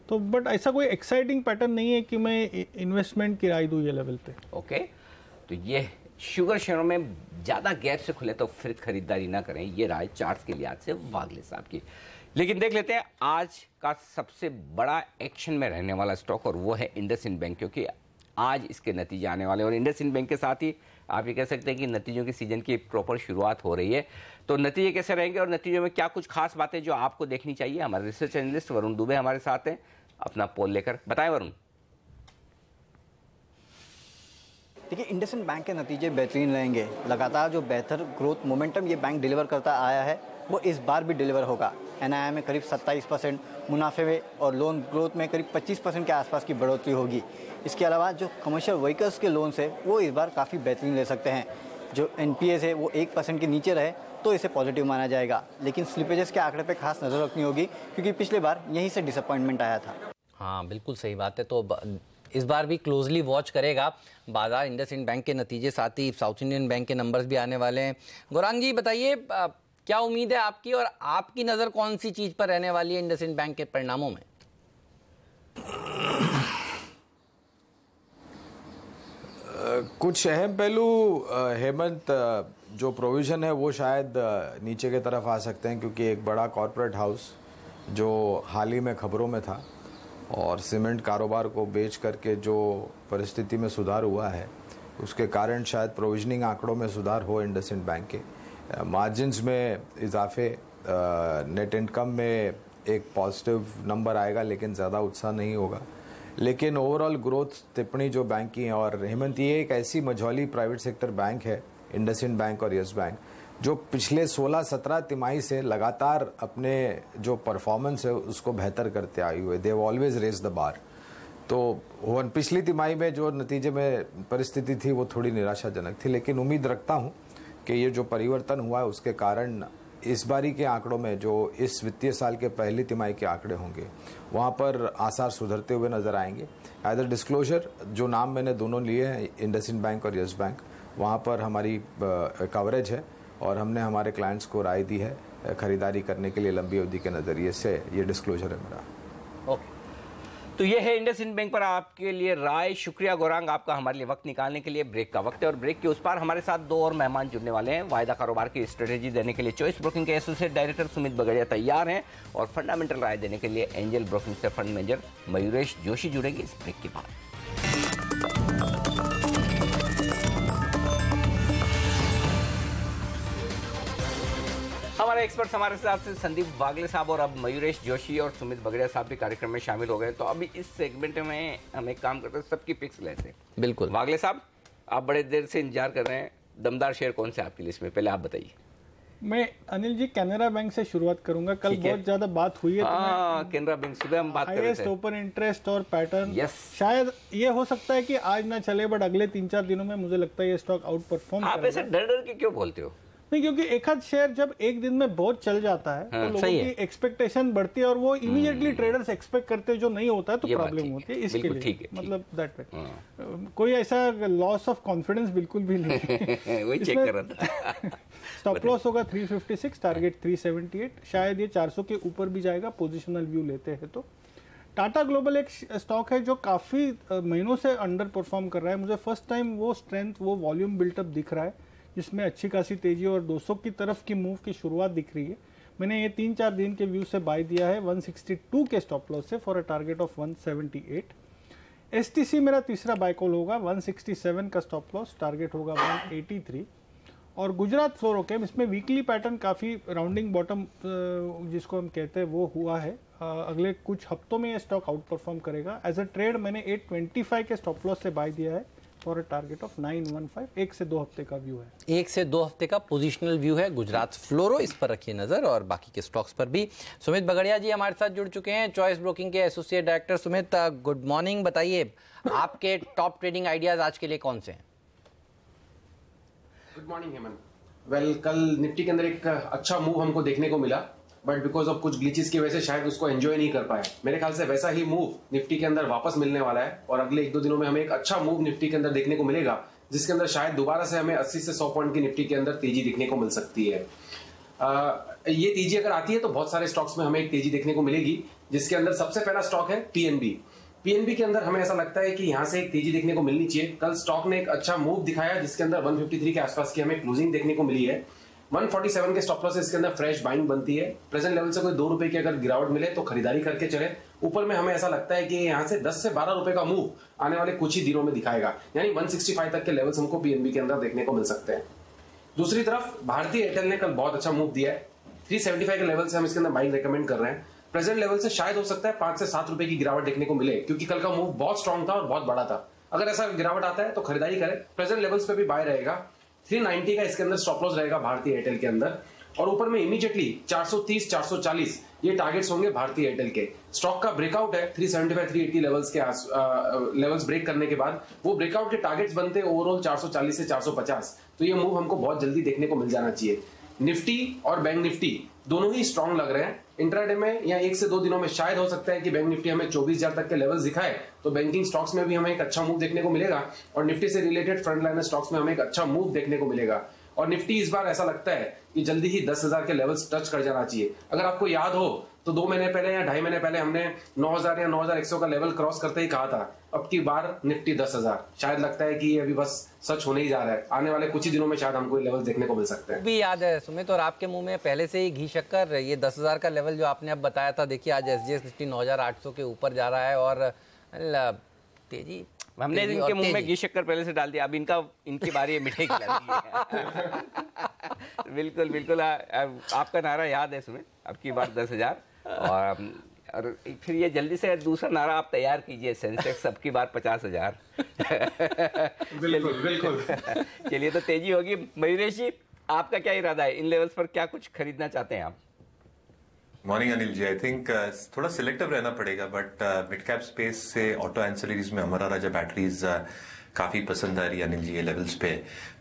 तो बट ऐसा कोई एक्साइटिंग पैटर्न नहीं है कि मैं इन्वेस्टमेंट की राय दूँ ये लेवल पे। ओके, तो ये शुगर शेयरों में ज़्यादा गैप से खुले तो फिर खरीदारी ना करें, ये राय चार्ट्स के लिहाज से वागले साहब की। लेकिन देख लेते हैं आज का सबसे बड़ा एक्शन में रहने वाला स्टॉक, और वो है इंडसइंड बैंक, क्योंकि आज इसके नतीजे आने वाले हैं। और इंडसइंड बैंक के साथ ही आप ये कह सकते हैं कि नतीजों की सीजन की प्रॉपर शुरुआत हो रही है। तो नतीजे कैसे रहेंगे और नतीजों में क्या कुछ खास बातें जो आपको देखनी चाहिए, हमारे रिसर्च एनालिस्ट वरुण दुबे हमारे साथ हैं अपना पोल लेकर। बताएं वरुण। देखिए, इंडसइंड बैंक के नतीजे बेहतरीन रहेंगे। लगातार जो बेहतर ग्रोथ मोमेंटम ये बैंक डिलीवर करता आया है वो इस बार भी डिलीवर होगा। एनआईआई में करीब 27%, मुनाफे में और लोन ग्रोथ में करीब 25% के आसपास की बढ़ोतरी होगी। इसके अलावा जो कमर्शियल व्हीकल्स के लोन्स है वो इस बार काफ़ी बेहतरीन ले सकते हैं। जो एनपीएस है वो 1% के नीचे रहे तो इसे पॉजिटिव माना जाएगा, लेकिन स्लिपेजेस के आंकड़े पे खास नज़र रखनी होगी क्योंकि पिछली बार यहीं से डिसअपॉइंटमेंट आया था। हाँ, बिल्कुल सही बात है। तो इस बार भी क्लोजली वॉच करेगा बाजार इंडसइंड बैंक के नतीजे, साथ ही साउथ इंडियन बैंक के नंबर्स भी आने वाले हैं। गौरांग जी बताइए, क्या उम्मीद है आपकी और आपकी नज़र कौन सी चीज़ पर रहने वाली है इंडसइंड बैंक के परिणामों में? कुछ अहम पहलू हेमंत, जो प्रोविज़न है वो शायद नीचे की तरफ आ सकते हैं क्योंकि एक बड़ा कॉरपोरेट हाउस जो हाल ही में खबरों में था और सीमेंट कारोबार को बेच करके जो परिस्थिति में सुधार हुआ है उसके कारण शायद प्रोविजनिंग आंकड़ों में सुधार हो इंडसइंड बैंक के। मार्जिन्स में इजाफे, नेट इनकम में एक पॉजिटिव नंबर आएगा लेकिन ज़्यादा उत्साह नहीं होगा। लेकिन ओवरऑल ग्रोथ टिप्पणी जो बैंक की है, और हेमंत ये एक ऐसी मझौली प्राइवेट सेक्टर बैंक है इंडसइंड बैंक और यस बैंक जो पिछले 16-17 तिमाही से लगातार अपने जो परफॉर्मेंस है उसको बेहतर करते आई हुए। They have always raise the bar. तो पिछली तिमाही में जो नतीजे में परिस्थिति थी वो थोड़ी निराशाजनक थी, लेकिन उम्मीद रखता हूँ कि ये जो परिवर्तन हुआ है उसके कारण इस बारी के आंकड़ों में जो इस वित्तीय साल के पहली तिमाही के आंकड़े होंगे वहाँ पर आसार सुधरते हुए नजर आएंगे। एज अ डिस्क्लोजर, जो नाम मैंने दोनों लिए हैं इंडसइंड बैंक और यस बैंक, वहाँ पर हमारी कवरेज है और हमने हमारे क्लाइंट्स को राय दी है खरीदारी करने के लिए लंबी अवधि के नज़रिए से। ये डिस्क्लोजर है मेरा। ओके, तो ये है इंडसइंड बैंक पर आपके लिए राय। शुक्रिया गौरांग आपका हमारे लिए वक्त निकालने के लिए। ब्रेक का वक्त है और ब्रेक के उस पार हमारे साथ दो और मेहमान जुड़ने वाले हैं। वायदा कारोबार की स्ट्रेटेजी देने के लिए चॉइस ब्रोकिंग के एसोसिएट डायरेक्टर सुमित बगड़िया तैयार हैं और फंडामेंटल राय देने के लिए एंजल ब्रोकिंग से फंड मैनेजर मयूरेश जोशी जुड़ेंगे इस ब्रेक के बाद। हमारे एक्सपर्ट्स हमारे साथ से संदीप वागले साहब और अब मयूरेश जोशी और सुमित बगड़िया साहब भी कार्यक्रम में शामिल हो गए। तो अभी इस सेगमेंट में हम एक काम करते हैं, सबकी पिक्स लेते हैं। बिल्कुल। वागले साहब, आप बड़े देर से इंतजार कर रहे हैं, दमदार शेयर कौन से आपकी लिस्ट में, पहले आप बताइए। मैं अनिल जी कैनरा बैंक से शुरुआत करूंगा। कल बहुत ज्यादा बात हुई है। कैनरा बैंक सुबह हम बात कर रहे थे। ओपन इंटरेस्ट और पैटर्न, यस, शायद ये हो सकता है कि आज ना चले बट अगले 3-4 दिनों में मुझे लगता है ये स्टॉक आउट परफॉर्म आप ऐसे डर डर के क्यों बोलते हो? नहीं, क्योंकि एक आध शेयर जब एक दिन में बहुत चल जाता है तो लोगों की एक्सपेक्टेशन बढ़ती है और वो इमीडिएटली ट्रेडर्स एक्सपेक्ट करते हैं, जो नहीं होता है तो प्रॉब्लम होती है। इसके लिए ठीक है, मतलब दैट वे कोई ऐसा लॉस ऑफ कॉन्फिडेंस बिल्कुल भी नहीं है। वही चेक कर रहा था। स्टॉप लॉस होगा 356, टारगेट 378, शायद ये 400 के ऊपर भी जाएगा पोजिशनल व्यू लेते हैं तो। टाटा ग्लोबल एक स्टॉक है जो काफी महीनों से अंडर परफॉर्म कर रहा है। मुझे फर्स्ट टाइम वो स्ट्रेंथ, वो वॉल्यूम बिल्टअप दिख रहा है जिसमें अच्छी खासी तेजी और 200 की तरफ की मूव की शुरुआत दिख रही है। मैंने ये 3-4 दिन के व्यू से बाय दिया है 162 के स्टॉप लॉस से for a target of 178। STC मेरा तीसरा बाय कॉल होगा, 167 का स्टॉप लॉस, टारगेट होगा 183। और गुजरात फ्लोरोकेम, इसमें वीकली पैटर्न काफ़ी राउंडिंग बॉटम जिसको हम कहते हैं वो हुआ है। अगले कुछ हफ्तों में ये स्टॉक आउट परफॉर्म करेगा। एज अ ट्रेड मैंने 825 के स्टॉप लॉस से बाय दिया है फॉर अ टारगेट ऑफ 915। 1 से 2 हफ्ते का व्यू है। 1 से 2 हफ्ते का पोजिशनल व्यू है गुजरात फ्लोरो, इस पर रखिए नजर और बाकी के स्टॉक्स पर भी। सुमित बगड़िया जी हमारे साथ जुड़ चुके हैं, चॉइस ब्रोकिंग के associate director. Sumit, good morning. बताइए आपके टॉप ट्रेडिंग आइडियाज आज के लिए कौन से हैं? Good morning Hemant. वेल, कल निफ्टी के अंदर एक अच्छा मूव हमको देखने को मिला, बट बिकॉज ऑफ कुछ ग्लिचेस की वजह से शायद उसको एंजॉय नहीं कर पाया। मेरे ख्याल से वैसा ही मूव निफ्टी के अंदर वापस मिलने वाला है और अगले 1-2 दिनों में हमें एक अच्छा मूव निफ्टी के अंदर देखने को मिलेगा, जिसके अंदर शायद दोबारा से हमें 80 से 100 पॉइंट की निफ्टी के अंदर तेजी देखने को मिल सकती है। ये तेजी अगर आती है तो बहुत सारे स्टॉक्स में हमें एक तेजी देखने को मिलेगी, जिसके अंदर सबसे पहला स्टॉक है पीएनबी। पीएनबी के अंदर हमें ऐसा लगता है कि यहां से एक तेजी देखने को मिलनी चाहिए। कल स्टॉक ने एक अच्छा मूव दिखाया जिसके अंदर 153 के आसपास की हमें क्लोजिंग देखने को मिली है। 147 के स्टॉप लॉस से इसके अंदर फ्रेश बाइंग बनती है। प्रेजेंट लेवल से कोई 2 रुपए की अगर गिरावट मिले तो खरीदारी करके चले। ऊपर में हमें ऐसा लगता है कि यहाँ से 10 से 12 रुपए का मूव आने वाले कुछ ही दिनों में दिखाएगा, यानी 165 तक के लेवल्स हमको पीएनबी के अंदर देखने को मिल सकते हैं। दूसरी तरफ भारतीय एयरटेल ने कल बहुत अच्छा मूव दिया है। 375 के लेवल से हम इसके अंदर बाइंग रेकमेंड कर रहे हैं। प्रेजेंट लेवल से शायद हो सकता है 5 से 7 रुपए की गिरावट देखने को मिले, क्योंकि कल का मूव बहुत स्ट्रॉन्ग था और बहुत बड़ा था। अगर ऐसा गिरावट आता है तो खरीदारी करें। प्रेजेंट लेवल्स पे भी बाय रहेगा। 390 का इसके अंदर स्टॉप लॉस रहेगा भारतीय एयरटेल के अंदर, और ऊपर में इमीडिएटली 430 440 ये टारगेट्स होंगे भारतीय एयरटेल के। स्टॉक का ब्रेकआउट है 375 380 लेवल्स के लेवल्स ब्रेक करने के बाद वो ब्रेकआउट के टारगेट्स बनते हैं ओवरऑल 440 से 450। तो ये मूव हमको बहुत जल्दी देखने को मिल जाना चाहिए। निफ्टी और बैंक निफ्टी दोनों ही स्ट्रांग लग रहे हैं। इंट्राडे में या 1 से 2 दिनों में शायद हो सकता है कि बैंक निफ्टी हमें 24,000 तक के लेवल्स दिखाए, तो बैंकिंग स्टॉक्स में भी हमें एक अच्छा मूव देखने को मिलेगा, और निफ्टी से रिलेटेड फ्रंट लाइनर स्टॉक्स में हमें एक अच्छा मूव देखने को मिलेगा। और निफ्टी इस बार ऐसा लगता है कि जल्दी ही 10,000 के लेवल्स टच कर जाना चाहिए। अगर आपको याद हो तो 2 महीने पहले या 2.5 महीने पहले हमने 9,000 या 9,100 का लेवल क्रॉस करते ही कहा था, अब की बार निफ्टी 10,000। शायद लगता है कि ये अभी बस सच होने ही जा रहा है। आने वाले कुछ ही दिनों में शायद हमको ये लेवल देखने को मिल सकते हैं। भी याद है सुमित, और आपके मुंह में पहले से ही घी शक्कर, ये 10,000 का लेवल जो आपने अब बताया था, देखिए आज एसजीएक्स निफ्टी 9,800 के ऊपर जा रहा है और तेजी, हमने इनके मुंह में घी शक्कर पहले से डाल दिया, अब इनकी बारी है मिठाई खिलानी है। बिल्कुल बिल्कुल, आपका नारा याद है सुमित, अब की बार 10,000, और फिर ये जल्दी से दूसरा नारा आप तैयार कीजिए, सेंसेक्स अब की बार 50,000। बिल्कुल बिल्कुल। चलिए तो तेजी होगी। मयूरेश जी, आपका क्या इरादा है, इन लेवल्स पर क्या कुछ खरीदना चाहते हैं आप? Morning Anil ji, I think थोड़ा सिलेक्टिव रहना पड़ेगा, बट मिड कैप स्पेस से ऑटो एंसिलरीज में हमारा राजा बैटरीज काफी पसंद आ रही है अनिल जी ये लेवल्स पे।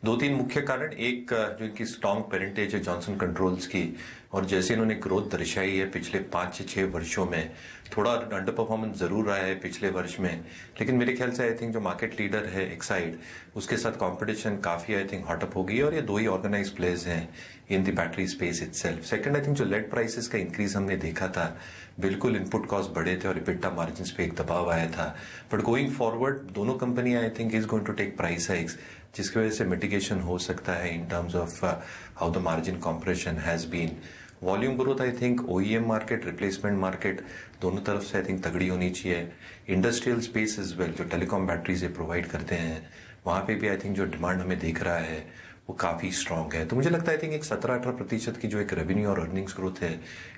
2-3 मुख्य कारण, एक जो इनकी स्ट्रॉन्ग पेरेंटेज है जॉनसन कंट्रोल्स की, और जैसे इन्होंने ग्रोथ दर्शाई है पिछले 5 से 6 वर्षों में, थोड़ा अंडर परफॉर्मेंस जरूर रहा है पिछले वर्ष में, लेकिन मेरे ख्याल से आई थिंक जो मार्केट लीडर है एक्साइड, उसके साथ कंपटीशन काफी आई थिंक हॉटअप होगी, और ये 2 ही ऑर्गेनाइज प्लेयर्स हैं in the battery space itself. Second, I think जो लेड प्राइसेस का इंक्रीज हमने देखा था, बिल्कुल इनपुट कॉस्ट बढ़े थे और इबिटा मार्जिन्स पे एक दबाव आया था, बट गोइंग फॉरवर्ड दोनों कंपनियां I think is going to take price hikes, जिसकी वजह से मिटिगेशन हो सकता है in terms of how the margin compression has been. Volume growth I think OEM market, replacement market, दोनों तरफ से आई थिंक तगड़ी होनी चाहिए। इंडस्ट्रियल स्पेस इज वेल, जो टेलीकॉम बैटरीज प्रोवाइड करते हैं, वहां पे भी आई थिंक जो डिमांड हमें दिख रहा है वो काफी स्ट्रांग है। तो मुझे लगता है आई थिंक एक 17-18% की जो एक रेवेन्यू और अर्निंग्स ग्रोथ है,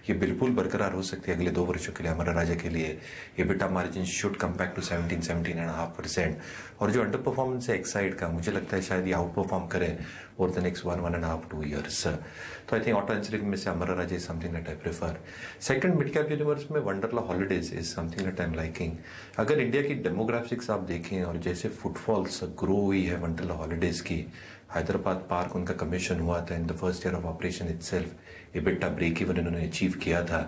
ये बिल्कुल बरकरार हो सकती है अगले 2 वर्षों के लिए हमारा राजा के लिए। EBITDA margin should come back to 17-17.5%, और जो अंडर परफॉर्मेंस है एक्साइड का, मुझे लगता है शायद ये आउट परफॉर्म करे ओवर द नेक्स्ट 1.5-2 ईयर्स। तो आई थिंक ऑटो एंसिलरी में से हमारा Raja is something that I prefer. Second, mid cap universe में Wonderla Holidays is something that I am liking. अगर इंडिया की डेमोग्राफिक्स आप देखें और जैसे फुटफॉल्स ग्रो हुई है वंडरला हॉलिडेज की, हैदराबाद पार्क उनका कमीशन हुआ था in the first year of operation itself, EBITDA break even इन्होंने अचीव किया था,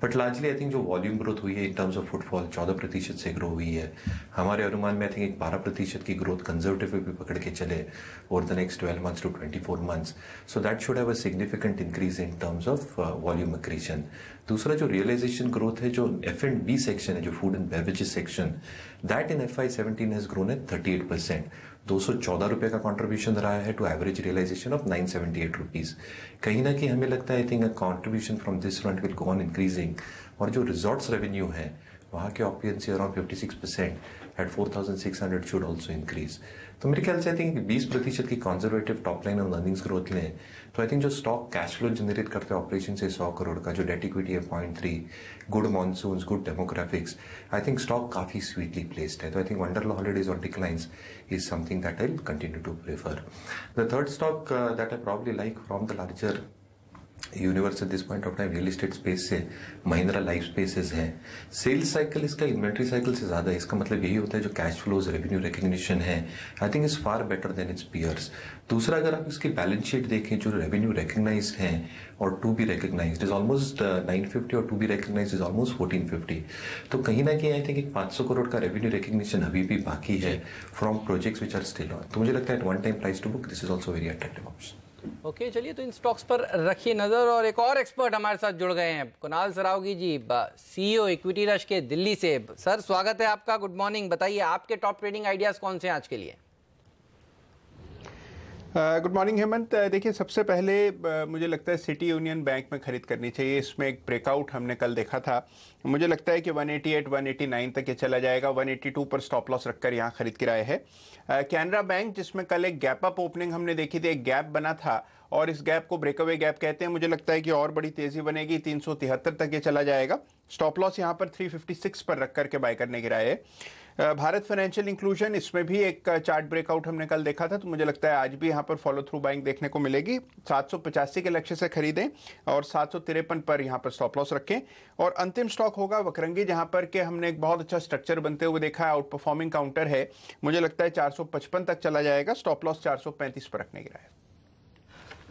बट लार्जली आई थिंक जो वॉल्यूम ग्रोथ हुई है इन टर्म्स ऑफ फुटफॉल 14% से ग्रो हुई है। हमारे अनुमान में आई थिंक एक 12% की ग्रोथ कंजर्वेटिव भी पकड़ के चले over the next 12 months to 24 months, so that should have a significant increase in terms of volume accretion. दूसरा जो रियलाइजेशन ग्रोथ है, जो F&B सेक्शन है, जो food and beverages section, that in FY17 has grown at 38%। 214 रुपए का contribution रहा है to average realization of 978 rupees. कहीं ना कहीं हमें लगता है I think contribution from this front will go on increasing, और जो रिजॉर्ट्स रेवेन्यू है वहाँ के occupancy around 56% at 4,600 should also increase. तो मेरे ख्याल से आई थिंक 20% की कंजर्वेटिव टॉप लाइन और अर्निंग्स ग्रोथ लें तो आई थिंक जो स्टॉक कैश फ्लो जनरेट करते हैं ऑपरेशन से 100 करोड़ का, जो डेट इक्विटी है 0.3, good monsoons, good demographics, I think stock काफी स्वीटली प्लेस्ड है। तो I think Wonderla holidays on declines is something that I'll continue to prefer. The third stock that I probably like from the larger universe at this point of time real estate space से Mahindra life spaces है। Sales cycle इसका inventory cycle से ज्यादा है, इसका मतलब यही होता है जो कैश फ्लोज रेवेन्यू रिकग्निशन है I think is far better than its peers. दूसरा, अगर आप इसकी बैलेंस शीट देखें, जो रेवेन्यू रिकग्नाइज्ड है और to be recognized is almost 950 और to be recognized is almost 1450। तो कहीं ना कहीं आई थिंक एक 500 करोड़ का रेवेन्यू रिकग्निशन अभी भी बाकी है from projects which are still on. तो मुझे लगता है at one time price to book this is also very attractive option. Okay, चलिए तो इन स्टॉक्स पर रखिए नजर, और एक और एक्सपर्ट हमारे साथ जुड़ गए हैं, कुणाल सरावगी जी, सीईओ इक्विटी रश के दिल्ली से। सर स्वागत है आपका, गुड मॉर्निंग। बताइए आपके टॉप ट्रेडिंग आइडियाज कौन से हैं आज के लिए? Good morning Hemant. देखिए, सबसे पहले मुझे लगता है सिटी यूनियन बैंक में खरीद करनी चाहिए। इसमें एक ब्रेकआउट हमने कल देखा था। मुझे लगता है कि 188 189 तक ये चला जाएगा। 182 पर स्टॉप लॉस रखकर यहाँ खरीद के आए हैं। कैनरा बैंक, जिसमें कल एक गैप अप ओपनिंग हमने देखी थी, एक गैप बना था और इस गैप को ब्रेकअवे गैप कहते हैं। मुझे लगता है कि और बड़ी तेजी बनेगी, 373 तक ये चला जाएगा। स्टॉप लॉस यहाँ पर 356 पर रख करके बाय करने की राय है। भारत फाइनेंशियल इंक्लूजन, इसमें भी एक चार्ट ब्रेकआउट हमने कल देखा था, तो मुझे लगता है आज भी यहाँ पर फॉलो थ्रू बाइंग देखने को मिलेगी। 785 के लक्ष्य से खरीदें और 753 पर यहाँ पर स्टॉप लॉस रखें। और अंतिम स्टॉक होगा वकरंगी, जहाँ पर के हमने एक बहुत अच्छा स्ट्रक्चर बनते हुए देखा है, आउट परफॉर्मिंग काउंटर है। मुझे लगता है 455 तक चला जाएगा। स्टॉप लॉस 435 पर रखने की राय है।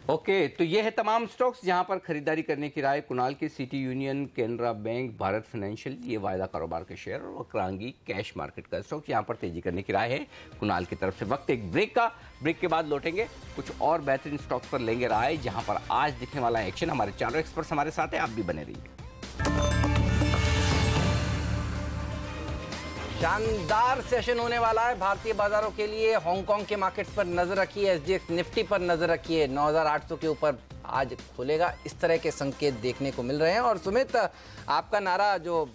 ओके, तो ये है तमाम स्टॉक्स जहां पर खरीदारी करने की राय कुणाल की। City union, Canara bank, Bharat financial, ये वायदा कारोबार के शेयर और वक्रांगी कैश मार्केट का स्टॉक यहां पर तेजी करने की राय है कुणाल की तरफ से। वक्त एक ब्रेक का, ब्रेक के बाद लौटेंगे, कुछ और बेहतरीन स्टॉक्स पर लेंगे राय जहां पर आज दिखने वाला एक्शन। हमारे चारों एक्सपर्ट्स हमारे साथ हैं, आप भी बने रहिए। शानदार सेशन होने वाला है भारतीय बाजारों के लिए। हांगकांग के मार्केट्स पर नजर रखिए, एसजीएक्स निफ्टी पर नजर रखिए। 9800 के ऊपर आज खुलेगा, इस तरह के संकेत देखने को मिल रहे हैं। और सुमित, आपका नारा जो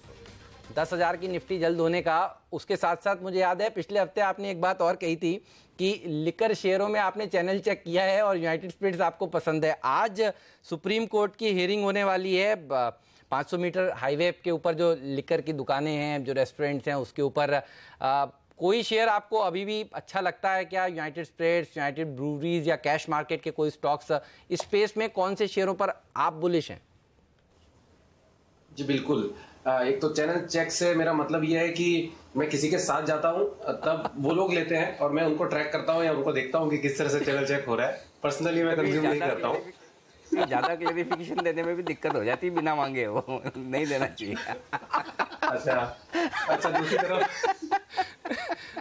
10,000 की निफ्टी जल्द होने का, उसके साथ साथ मुझे याद है पिछले हफ्ते आपने एक बात और कही थी कि लिकर शेयरों में आपने चैनल चेक किया है और यूनाइटेड स्पिरिट्स आपको पसंद है। आज सुप्रीम कोर्ट की हियरिंग होने वाली है। 500 मीटर हाईवे के ऊपर जो लिकर की दुकानें हैं, जो रेस्टोरेंट्स हैं, उसके ऊपर कोई शेयर आपको अभी भी अच्छा लगता है क्या? यूनाइटेड स्पिरिट्स, यूनाइटेड ब्रूवरीज या कैश मार्केट के कोई स्टॉक्स, इस स्पेस में कौन से शेयरों पर आप बुलिश हैं? जी बिल्कुल। एक तो चैनल चेक से मेरा मतलब ये है कि मैं किसी के साथ जाता हूं, तब वो लोग लेते हैं और मैं उनको ट्रैक करता हूं या उनको देखता हूं कि किस तरह से चैनल चेक हो रहा है। पर्सनली मैं कंज्यूम नहीं करता हूं। ज्यादा क्लेरिफिकेशन देने में भी दिक्कत हो जाती है, बिना मांगे वो नहीं देना चाहिए। अच्छा, दूसरी तरफ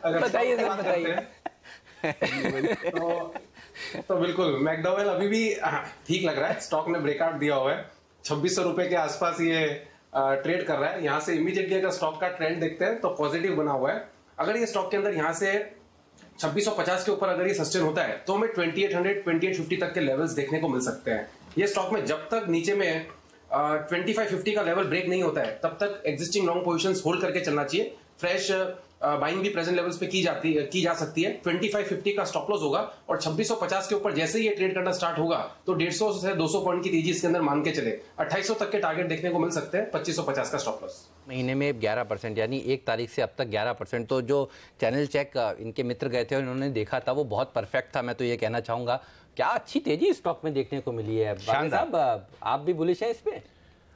अगर बताइए सर, बताइए। तो बिल्कुल मैकडॉवेल अभी भी ठीक लग रहा है। स्टॉक ने ब्रेकआउट दिया हुआ है, 2600 रुपए के आसपास ये ट्रेड कर रहा है। यहाँ से इमीडिएटली अगर स्टॉक का ट्रेंड देखते हैं तो पॉजिटिव बना हुआ है। अगर ये स्टॉक के अंदर यहाँ से 2650 के ऊपर अगर ये सस्टेन होता है तो हमें 2800 2850 तक के लेवल्स देखने को मिल सकते हैं। ये स्टॉक में जब तक नीचे में 2550 का लेवल ब्रेक नहीं होता है तब तक एग्जिस्टिंग लॉन्ग पोजीशंस होल्ड करके चलना चाहिए। फ्रेश बाइंग भी प्रेजेंट लेवल्स पे की जा सकती है। 2550 का स्टॉप लॉस होगा और 2650 के ऊपर जैसे ही ये ट्रेड करना स्टार्ट होगा तो 150 से 200 पॉइंट की तेजी इसके अंदर मान के चले 2800 तक के टारगेट देखने को मिल सकते हैं। 2550 का स्टॉप लॉस। महीने में 11%, यानी 1 तारीख से अब तक 11%। तो जो चैनल चेक इनके मित्र गए थे उन्होंने देखा था वो बहुत परफेक्ट था। मैं तो ये कहना चाहूंगा, क्या अच्छी तेजी स्टॉक में देखने को मिली है। साहब, आप भी बुलिश हैं इस पे?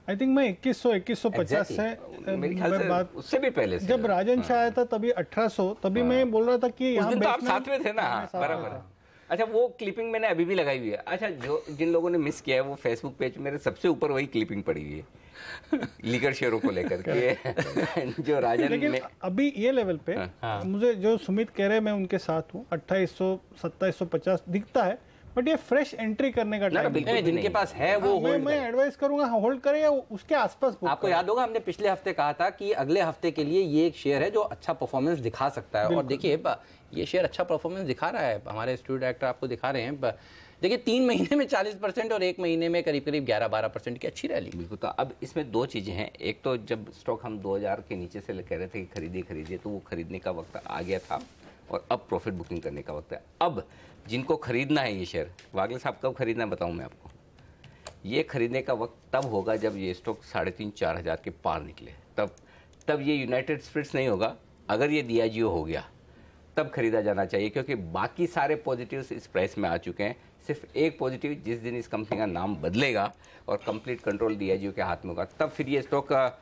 आई थिंक मैं 2150 से मेरे ख्याल से बात उससे भी पहले से जब राजन शाह आया था तभी 1800, तभी मैं बोल रहा था कि यहाँ तो आप साथ में थे ना। बराबर। अच्छा, वो क्लिपिंग मैंने अभी भी लगाई हुई है। अच्छा, जो जिन लोगों ने मिस किया है वो फेसबुक पेज मेरे सबसे ऊपर वही क्लिपिंग पड़ी हुई है लीगर शेयरों को लेकर के जो राजन लेकिन ने अभी ये लेवल पे मुझे जो सुमित कह रहे हैं मैं उनके साथ हूँ। 2800 2750 दिखता है, बट ये फ्रेश एंट्री करने का टाइम है। जिनके पास है वो होल्ड मैं एडवाइस करूंगा होल्ड करें या उसके आसपास। आपको याद होगा हमने पिछले हफ्ते कहा था कि अगले हफ्ते के लिए ये एक शेयर है जो अच्छा परफॉर्मेंस दिखा सकता है। और देखिए ये शेयर अच्छा परफॉर्मेंस दिखा रहा है। हमारे स्टूडियो डायरेक्टर आपको दिखा रहे हैं। देखिए 3 महीने में 40% और 1 महीने में करीब करीब 11-12% की अच्छी रैली। बिल्कुल। तो अब इसमें दो चीजें हैं। एक तो जब स्टॉक हम 2000 के नीचे से कह रहे थे कि खरीदिए तो वो खरीदने का वक्त आ गया था और अब प्रॉफिट बुकिंग करने का वक्त है। अब जिनको खरीदना है ये शेयर, वागले साहब कब खरीदना है बताऊं मैं आपको। ये खरीदने का वक्त तब होगा जब ये स्टॉक 3,500-4 हज़ार के पार निकले, तब ये यूनाइटेड स्पिरिट्स नहीं होगा। अगर ये डियाजियो हो गया तब खरीदा जाना चाहिए, क्योंकि बाकी सारे पॉजिटिव्स इस प्राइस में आ चुके हैं। सिर्फ एक पॉजिटिव, जिस दिन इस कंपनी का नाम बदलेगा और कंप्लीट कंट्रोल डियाजियो के हाथ में होगा, तब फिर ये स्टॉक का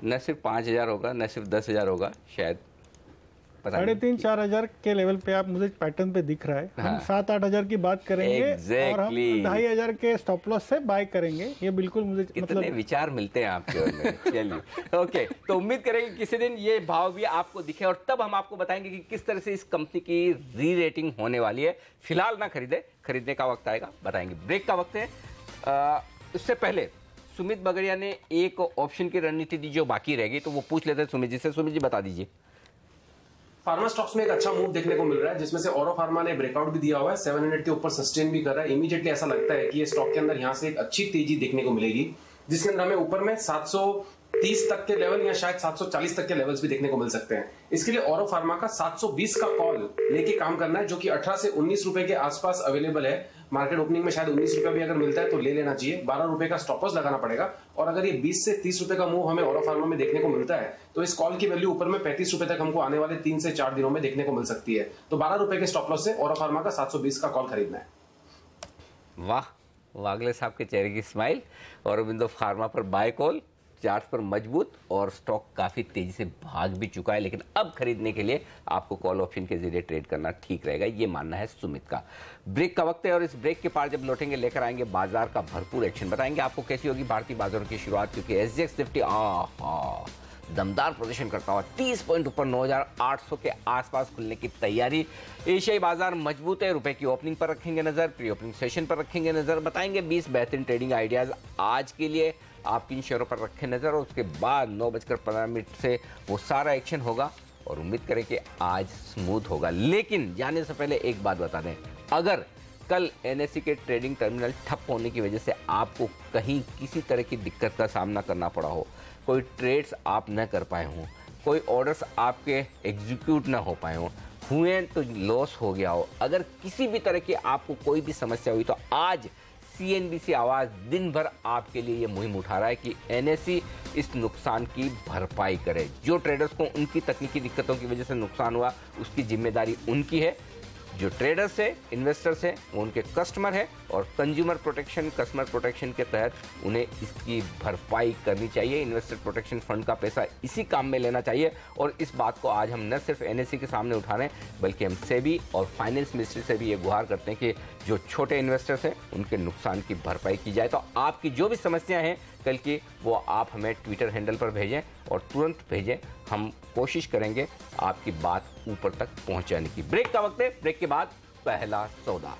न सिर्फ 5,000 होगा, न सिर्फ 10,000 होगा, शायद 3,500-4 हज़ार के लेवल पे आप मुझे पैटर्न पे दिख रहा है। हम 7-8 हज़ार की बात करेंगे और हम 2,500 के स्टॉप लॉस से बाय करेंगे। ये बिल्कुल मुझे मतलब विचार मिलते हैं आपके और मेरे। चलिए ओके, तो उम्मीद करेंगे किसी दिन ये भाव भी आपको दिखे और तब हम आपको बताएंगे कि किस तरह से इस कंपनी की री रेटिंग होने वाली है। फिलहाल ना खरीदने का वक्त आएगा, बताएंगे। ब्रेक का वक्त है। उससे पहले सुमित बगड़िया ने एक ऑप्शन की रणनीति दी जो बाकी रहेगी, तो वो पूछ लेते हैं सुमित जी से। सुमित जी बता दीजिए। फार्मा स्टॉक्स में एक अच्छा मूव देखने को मिल रहा है, जिसमें से औरो फार्मा ने ब्रेकआउट भी दिया हुआ है, 700 के ऊपर सस्टेन भी कर रहा है। इमीडिएटली ऐसा लगता है कि ये स्टॉक के अंदर यहां से एक अच्छी तेजी देखने को मिलेगी, जिसके अंदर हमें ऊपर में 730 तक के लेवल या शायद 740 तक के लेवल्स भी देखने को मिल सकते हैं। इसके लिए औरो फार्मा का 720 का कॉल लेके काम करना है, जो कि 18 से 19 रुपए के आसपास अवेलेबल है। मार्केट ओपनिंग में शायद 19 रुपए भी अगर मिलता है तो ले लेना चाहिए। 12 रुपए का स्टॉप लॉस लगाना पड़ेगा, और अगर ये 20 से 30 रुपए का मूव हमें औरो फार्मा में देखने को मिलता है तो इस कॉल की वैल्यू ऊपर में 35 रुपए तक हमको आने वाले 3 से 4 दिनों में देखने को मिल सकती है। तो 12 रुपए के स्टॉप लॉस से औरो फार्मा का 720 का कॉल खरीदना है। वाह, वागले साहब के चेहरे की स्माइल। औरोबिंदो फार्मा पर बाय कॉल, चार्ट पर मजबूत, और स्टॉक काफी तेजी से भाग भी चुका है, लेकिन अब खरीदने के लिए आपको कॉल ऑप्शन के जरिए ट्रेड करना ठीक रहेगा, ये मानना है सुमित का। ब्रेक का वक्त है, और इस ब्रेक के पार जब लौटेंगे लेकर आएंगे बाजार का भरपूर एक्शन, बताएंगे आपको कैसी होगी भारतीय बाजारों की शुरुआत, क्योंकि एसजीएक्स निफ्टी दमदार प्रदर्शन करता हुआ 30 पॉइंट ऊपर 9,800 के आसपास खुलने की तैयारी। एशियाई बाजार मजबूत है, रुपए की ओपनिंग पर रखेंगे नजर, प्री ओपनिंग सेशन पर रखेंगे नजर, बताएंगे 20 बेहतरीन ट्रेडिंग आइडियाज आज के लिए, आप किन शेयरों पर रखें नजर, और उसके बाद 9:15 से वो सारा एक्शन होगा, और उम्मीद करें कि आज स्मूथ होगा। लेकिन जाने से पहले एक बात बता दें, अगर कल एनएससी के ट्रेडिंग टर्मिनल ठप होने की वजह से आपको कहीं किसी तरह की दिक्कत का सामना करना पड़ा हो, कोई ट्रेड्स आप न कर पाए हों, कोई ऑर्डर्स आपके एग्जीक्यूट ना हो पाए हों, हुए तो लॉस हो गया हो, अगर किसी भी तरह की आपको कोई भी समस्या हुई, तो आज सीएनबीसी आवाज दिन भर आपके लिए ये मुहिम उठा रहा है कि एनएससी इस नुकसान की भरपाई करे। जो ट्रेडर्स को उनकी तकनीकी दिक्कतों की वजह से नुकसान हुआ, उसकी जिम्मेदारी उनकी है। जो ट्रेडर्स है, इन्वेस्टर्स है, वो उनके कस्टमर है, और कंज्यूमर प्रोटेक्शन, कस्टमर प्रोटेक्शन के तहत उन्हें इसकी भरपाई करनी चाहिए। इन्वेस्टर प्रोटेक्शन फंड का पैसा इसी काम में लेना चाहिए, और इस बात को आज हम न सिर्फ एनएससी के सामने उठा रहे हैं, बल्कि हम सेबी और फाइनेंस मिनिस्ट्री से भी ये गुहार करते हैं कि जो छोटे इन्वेस्टर्स हैं उनके नुकसान की भरपाई की जाए। तो आपकी जो भी समस्या हैं कल की, वो आप हमें ट्विटर हैंडल पर भेजें, और तुरंत भेजें, हम कोशिश करेंगे आपकी बात ऊपर तक पहुंचाने की। ब्रेक का वक्त है, ब्रेक के बाद पहला सौदा।